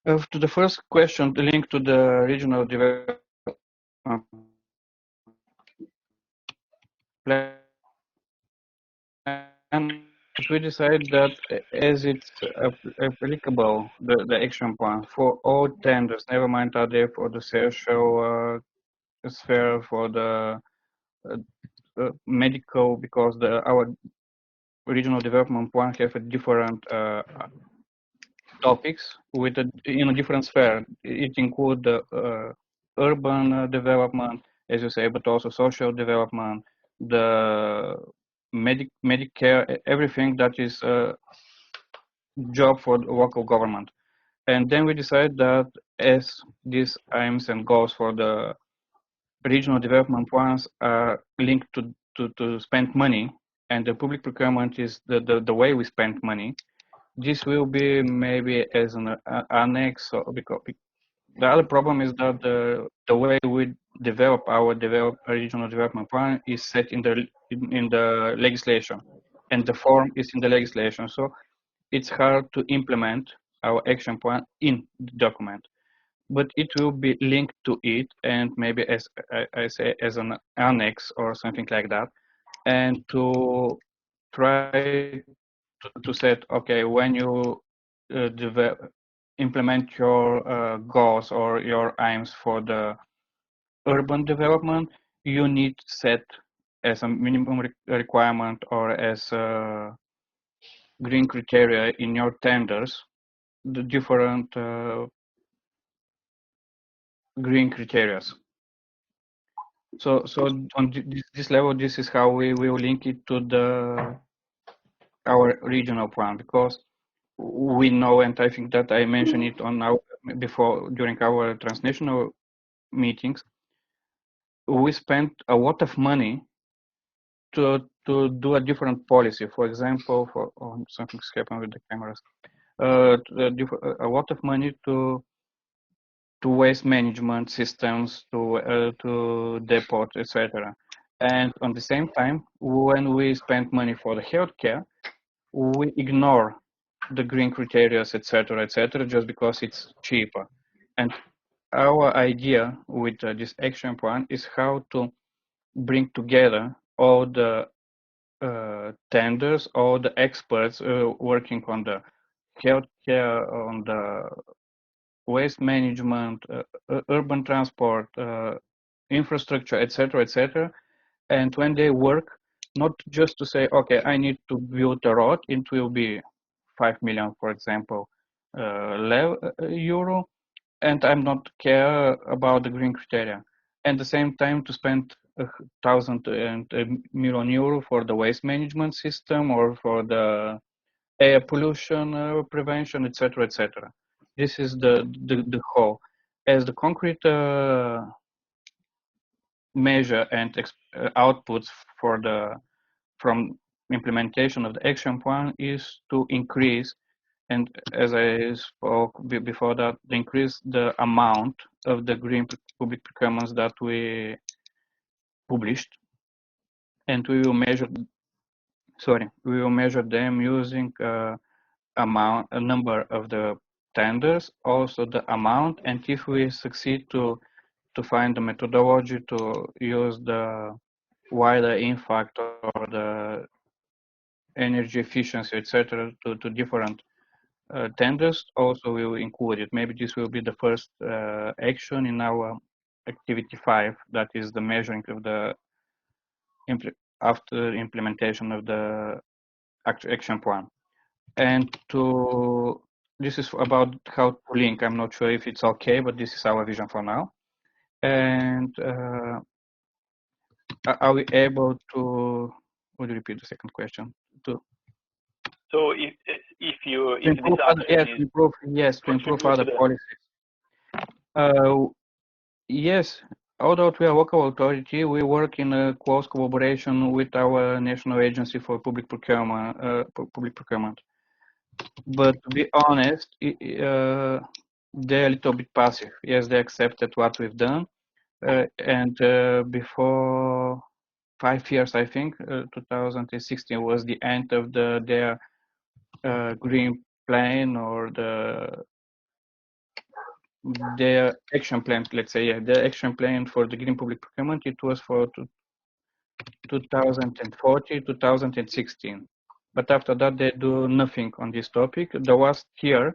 S6: To the first question, the link to the regional development plan, we we decided that as it's applicable, the action plan for all tenders, never mind are they for the social sphere, for the medical, because our regional development plan have a different topics with in a different sphere. It includes the urban development, as you say, but also social development, the Medicare, everything that is job for the local government. And then we decided that as these aims and goals for the regional development plans are linked to spend money, and the public procurement is the way we spend money, this will be maybe as an annex, because the other problem is that the way we develop our regional development plan is set in the legislation, and the form is in the legislation. So it's hard to implement our action plan in the document, but it will be linked to it, and maybe as I say, as an annex or something like that, and to try to set, okay, when you implement your goals or your aims for the urban development, you need to set as a minimum requirement or as a green criteria in your tenders the different green criteria. So on this level, this is how we will link it to our regional plan, because we know, and I think that I mentioned it on before during our transnational meetings, we spent a lot of money to do a different policy. For example, something's happened with the cameras. A lot of money to waste management systems, to depot, etc. And on the same time, when we spend money for the healthcare, we ignore the green criteria, etc., just because it's cheaper. And our idea with this action plan is how to bring together all the tenders, all the experts working on the healthcare, on the waste management, urban transport, infrastructure, etc. And when they work, not just to say, okay, I need to build a road, it will be 5 million, for example, euro, and I'm not care about the green criteria. At the same time, to spend 1,000 million euro for the waste management system or for the air pollution prevention, etc. This is the whole. As the concrete measure and outputs from implementation of the action plan is to increase, and as I spoke before that, increase the amount of the green public procurements that we published, and we will measure them using a number of the tenders, also the amount, and if we succeed to find the methodology to use the wider impact or the energy efficiency, etc., to different tenders, also we will include it. Maybe this will be the first action in our activity 5, that is the measuring of the after implementation of the action plan. And this is about how to link. I'm not sure if it's okay, but this is our vision for now. And are we able to? Would you repeat the second question?
S1: So if
S6: to improve other policies. Yes, although we are a local authority, we work in a close collaboration with our National Agency for Public Procurement. But to be honest, they're a little bit passive. Yes, they accepted what we've done, and before 5 years, I think, 2016 was the end of their green plan or their action plan, let's say, the action plan for the green public procurement. It was for 2040, 2016. but after that they do nothing on this topic. The last year,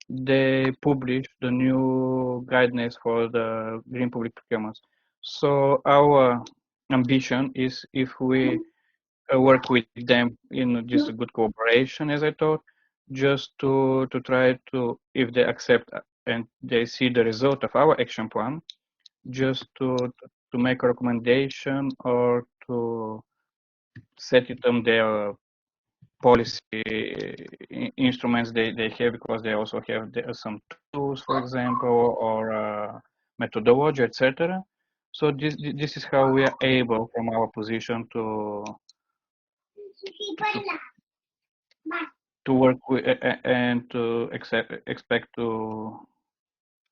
S6: they published the new guidelines for the green public procurements. So our ambition is, if we work with them in just a good cooperation, as I thought, just to try to, if they accept and they see the result of our action plan, just to make a recommendation or to set it on their policy instruments they have, because they also have some tools, for example, or methodology, etc. So this is how we are able, from our position, to work with and to expect to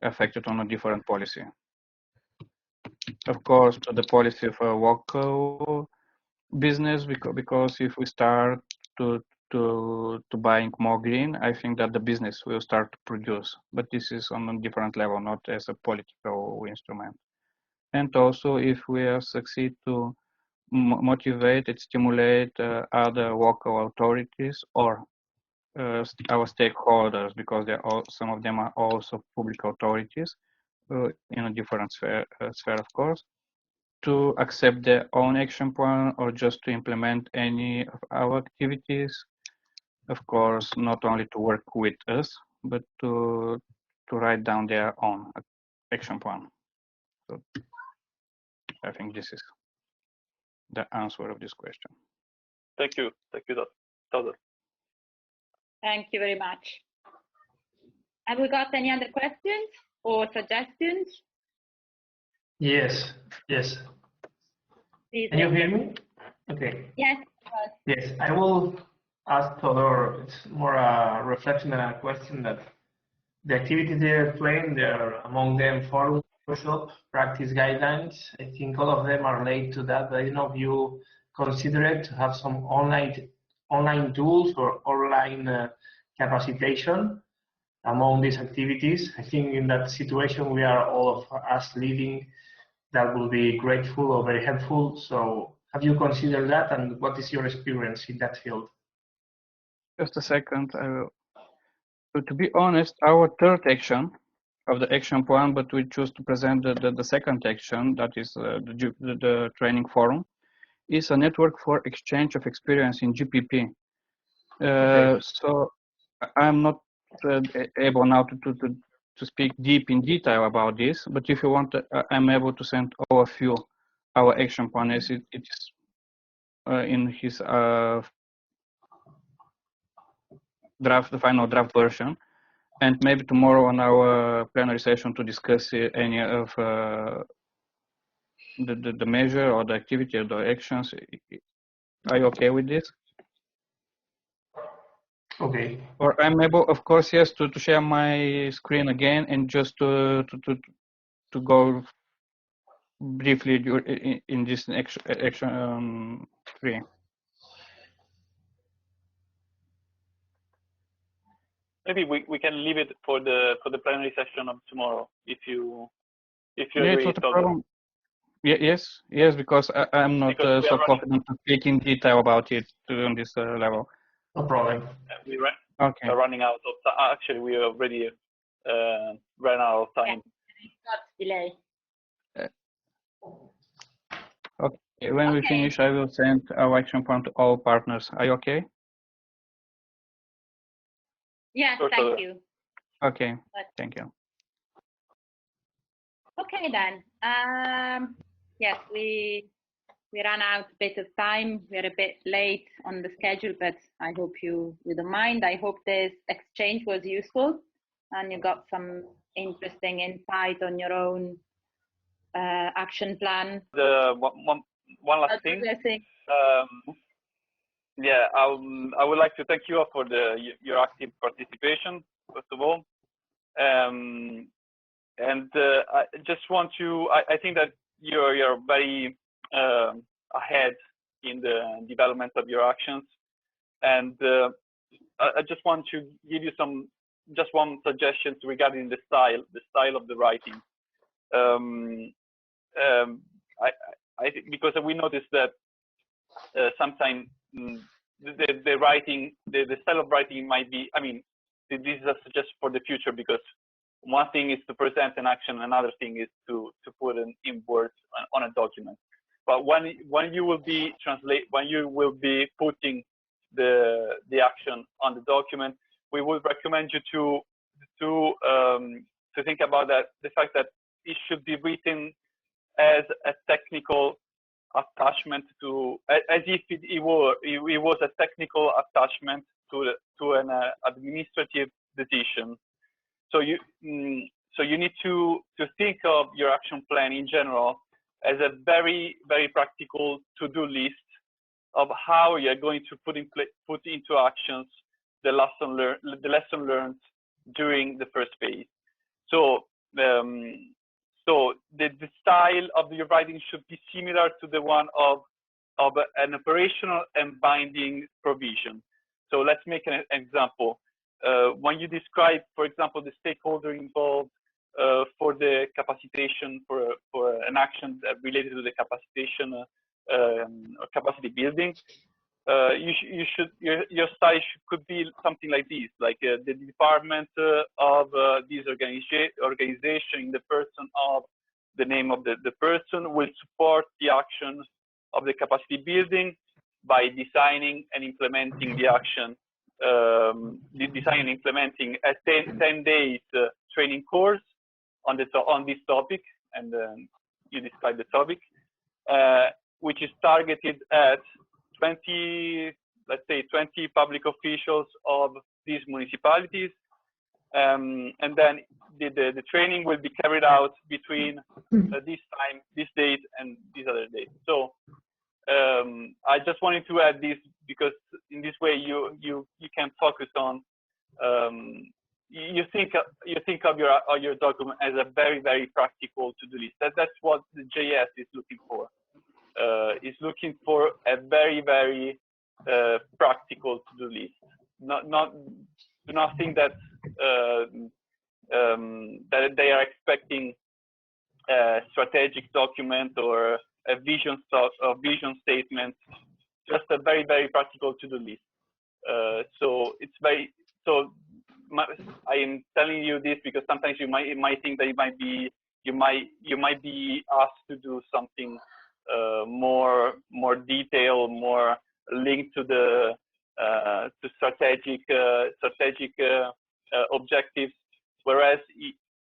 S6: affect it on a different policy. Of course, to the policy of a local business, because if we start to buying more green, I think that the business will start to produce, but this is on a different level, not as a political instrument. And also, if we succeed to motivate and stimulate other local authorities or our stakeholders, because some of them are also public authorities in a different sphere, of course, to accept their own action plan or just to implement any of our activities. Of course, not only to work with us, but to write down their own action plan. So I think this is the answer of this question.
S1: Thank you, Todor.
S4: Thank you very much. Have we got any other questions or suggestions?
S7: Yes.
S4: Please.
S7: Can you hear me? Okay.
S4: Yes.
S7: Yes, I will ask Todor. It's more a reflection than a question. That the activities they're playing, they're among them forum, workshop, practice guidelines. I think all of them are related to that. I don't know if you consider it to have some online tools or online capacitation among these activities. I think in that situation we are all of us leading. That will be grateful or very helpful. So have you considered that, and what is your experience in that field?
S6: Just a second. To be honest, our third action of the action plan, but we choose to present the second action, that is the training forum, is a network for exchange of experience in GPP. Okay. So I'm not able now to speak deep in detail about this, but if you want, I'm able to send all of you our action plan as it is in his the final draft version, and maybe tomorrow on our plenary session to discuss any of the measure or the activity or the actions. Are you okay with this?
S7: Okay.
S6: Or I'm able, of course, yes, to share my screen again and just to go briefly in this action 3.
S1: Maybe we can leave it for the plenary session of tomorrow, if you agree.
S6: It's not a problem. Yes, because I'm not so confident to speak in detail about it on this level.
S7: No problem.
S1: We're running out of time. Actually, we already ran out of time.
S4: Delay.
S6: Okay, when we finish, I will send our action plan to all partners. Are you okay?
S4: Yes, thank you.
S6: Okay, thank you.
S4: Okay then. Yes, we ran out a bit of time. We're a bit late on the schedule, but I hope you don't mind. I hope this exchange was useful and you got some interesting insight on your own action plan.
S1: The one last thing. Yeah, I would like to thank you all for your active participation, first of all. And I just want to, I think that you're very ahead in the development of your actions. And I just want to give you just one suggestion regarding the style of the writing. I think because we noticed that sometimes the writing, the style of writing might be, I mean, this is a suggestion for the future, because one thing is to present an action, another thing is to put in words on a document. But when you will be putting the action on the document, we would recommend you to think about the fact that it should be written as a technical attachment as if it was a technical attachment to an administrative decision. So you need to think of your action plan in general as a very, very practical to-do list of how you're going to put into actions the lesson learned during the first phase. So the style of your writing should be similar to the one of an operational and binding provision. So let's make an example. When you describe, for example, the stakeholder involved for the capacitation, for an action related to the capacitation or capacity building, your style could be something like this, like the department of this organization, in the person of the name of the person, will support the action of the capacity building by designing and implementing the action, designing and implementing a 10 days training course on this topic, and you describe the topic, which is targeted at 20 public officials of these municipalities, and then the training will be carried out between this time, this date, and this other date. So I just wanted to add this, because in this way you can focus on you think of your document as a very, very practical to-do list. That's what the JS is looking for. Is looking for a very, very practical to-do list. Do not think that that they are expecting a strategic document or a vision statement. Just a very, very practical to-do list. So it's very I am telling you this because sometimes you might think that you might be asked to do something more detailed, more linked to the to strategic objectives, whereas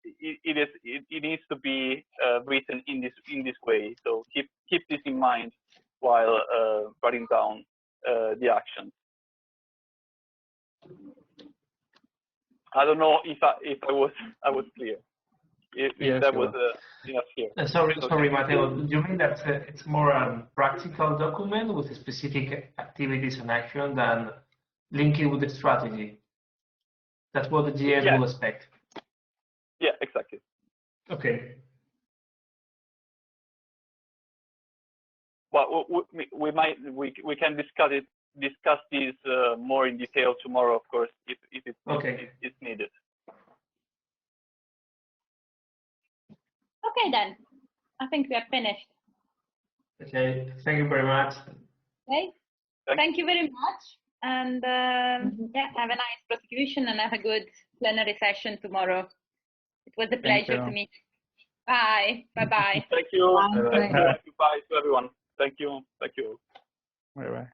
S1: it needs to be written in this way. So keep this in mind while writing down the actions. I don't know if I was clear. If that was enough here.
S7: Sorry, Matteo. Do you mean that it's more a practical document with specific activities and action than linking with the strategy? That's what the GS will expect.
S1: Yeah, exactly.
S7: Okay.
S1: Well, we can discuss this more in detail tomorrow, of course, if it's needed.
S4: Okay, then. I think we are finished.
S7: Okay. Thank you very much.
S4: Okay. Thank you very much. And yeah, have a nice prosecution and have a good plenary session tomorrow. It was a pleasure to meet you. Bye. Bye-bye.
S1: Thank you.
S5: Bye.
S1: Bye to everyone. Thank you. Thank you.
S6: Bye-bye.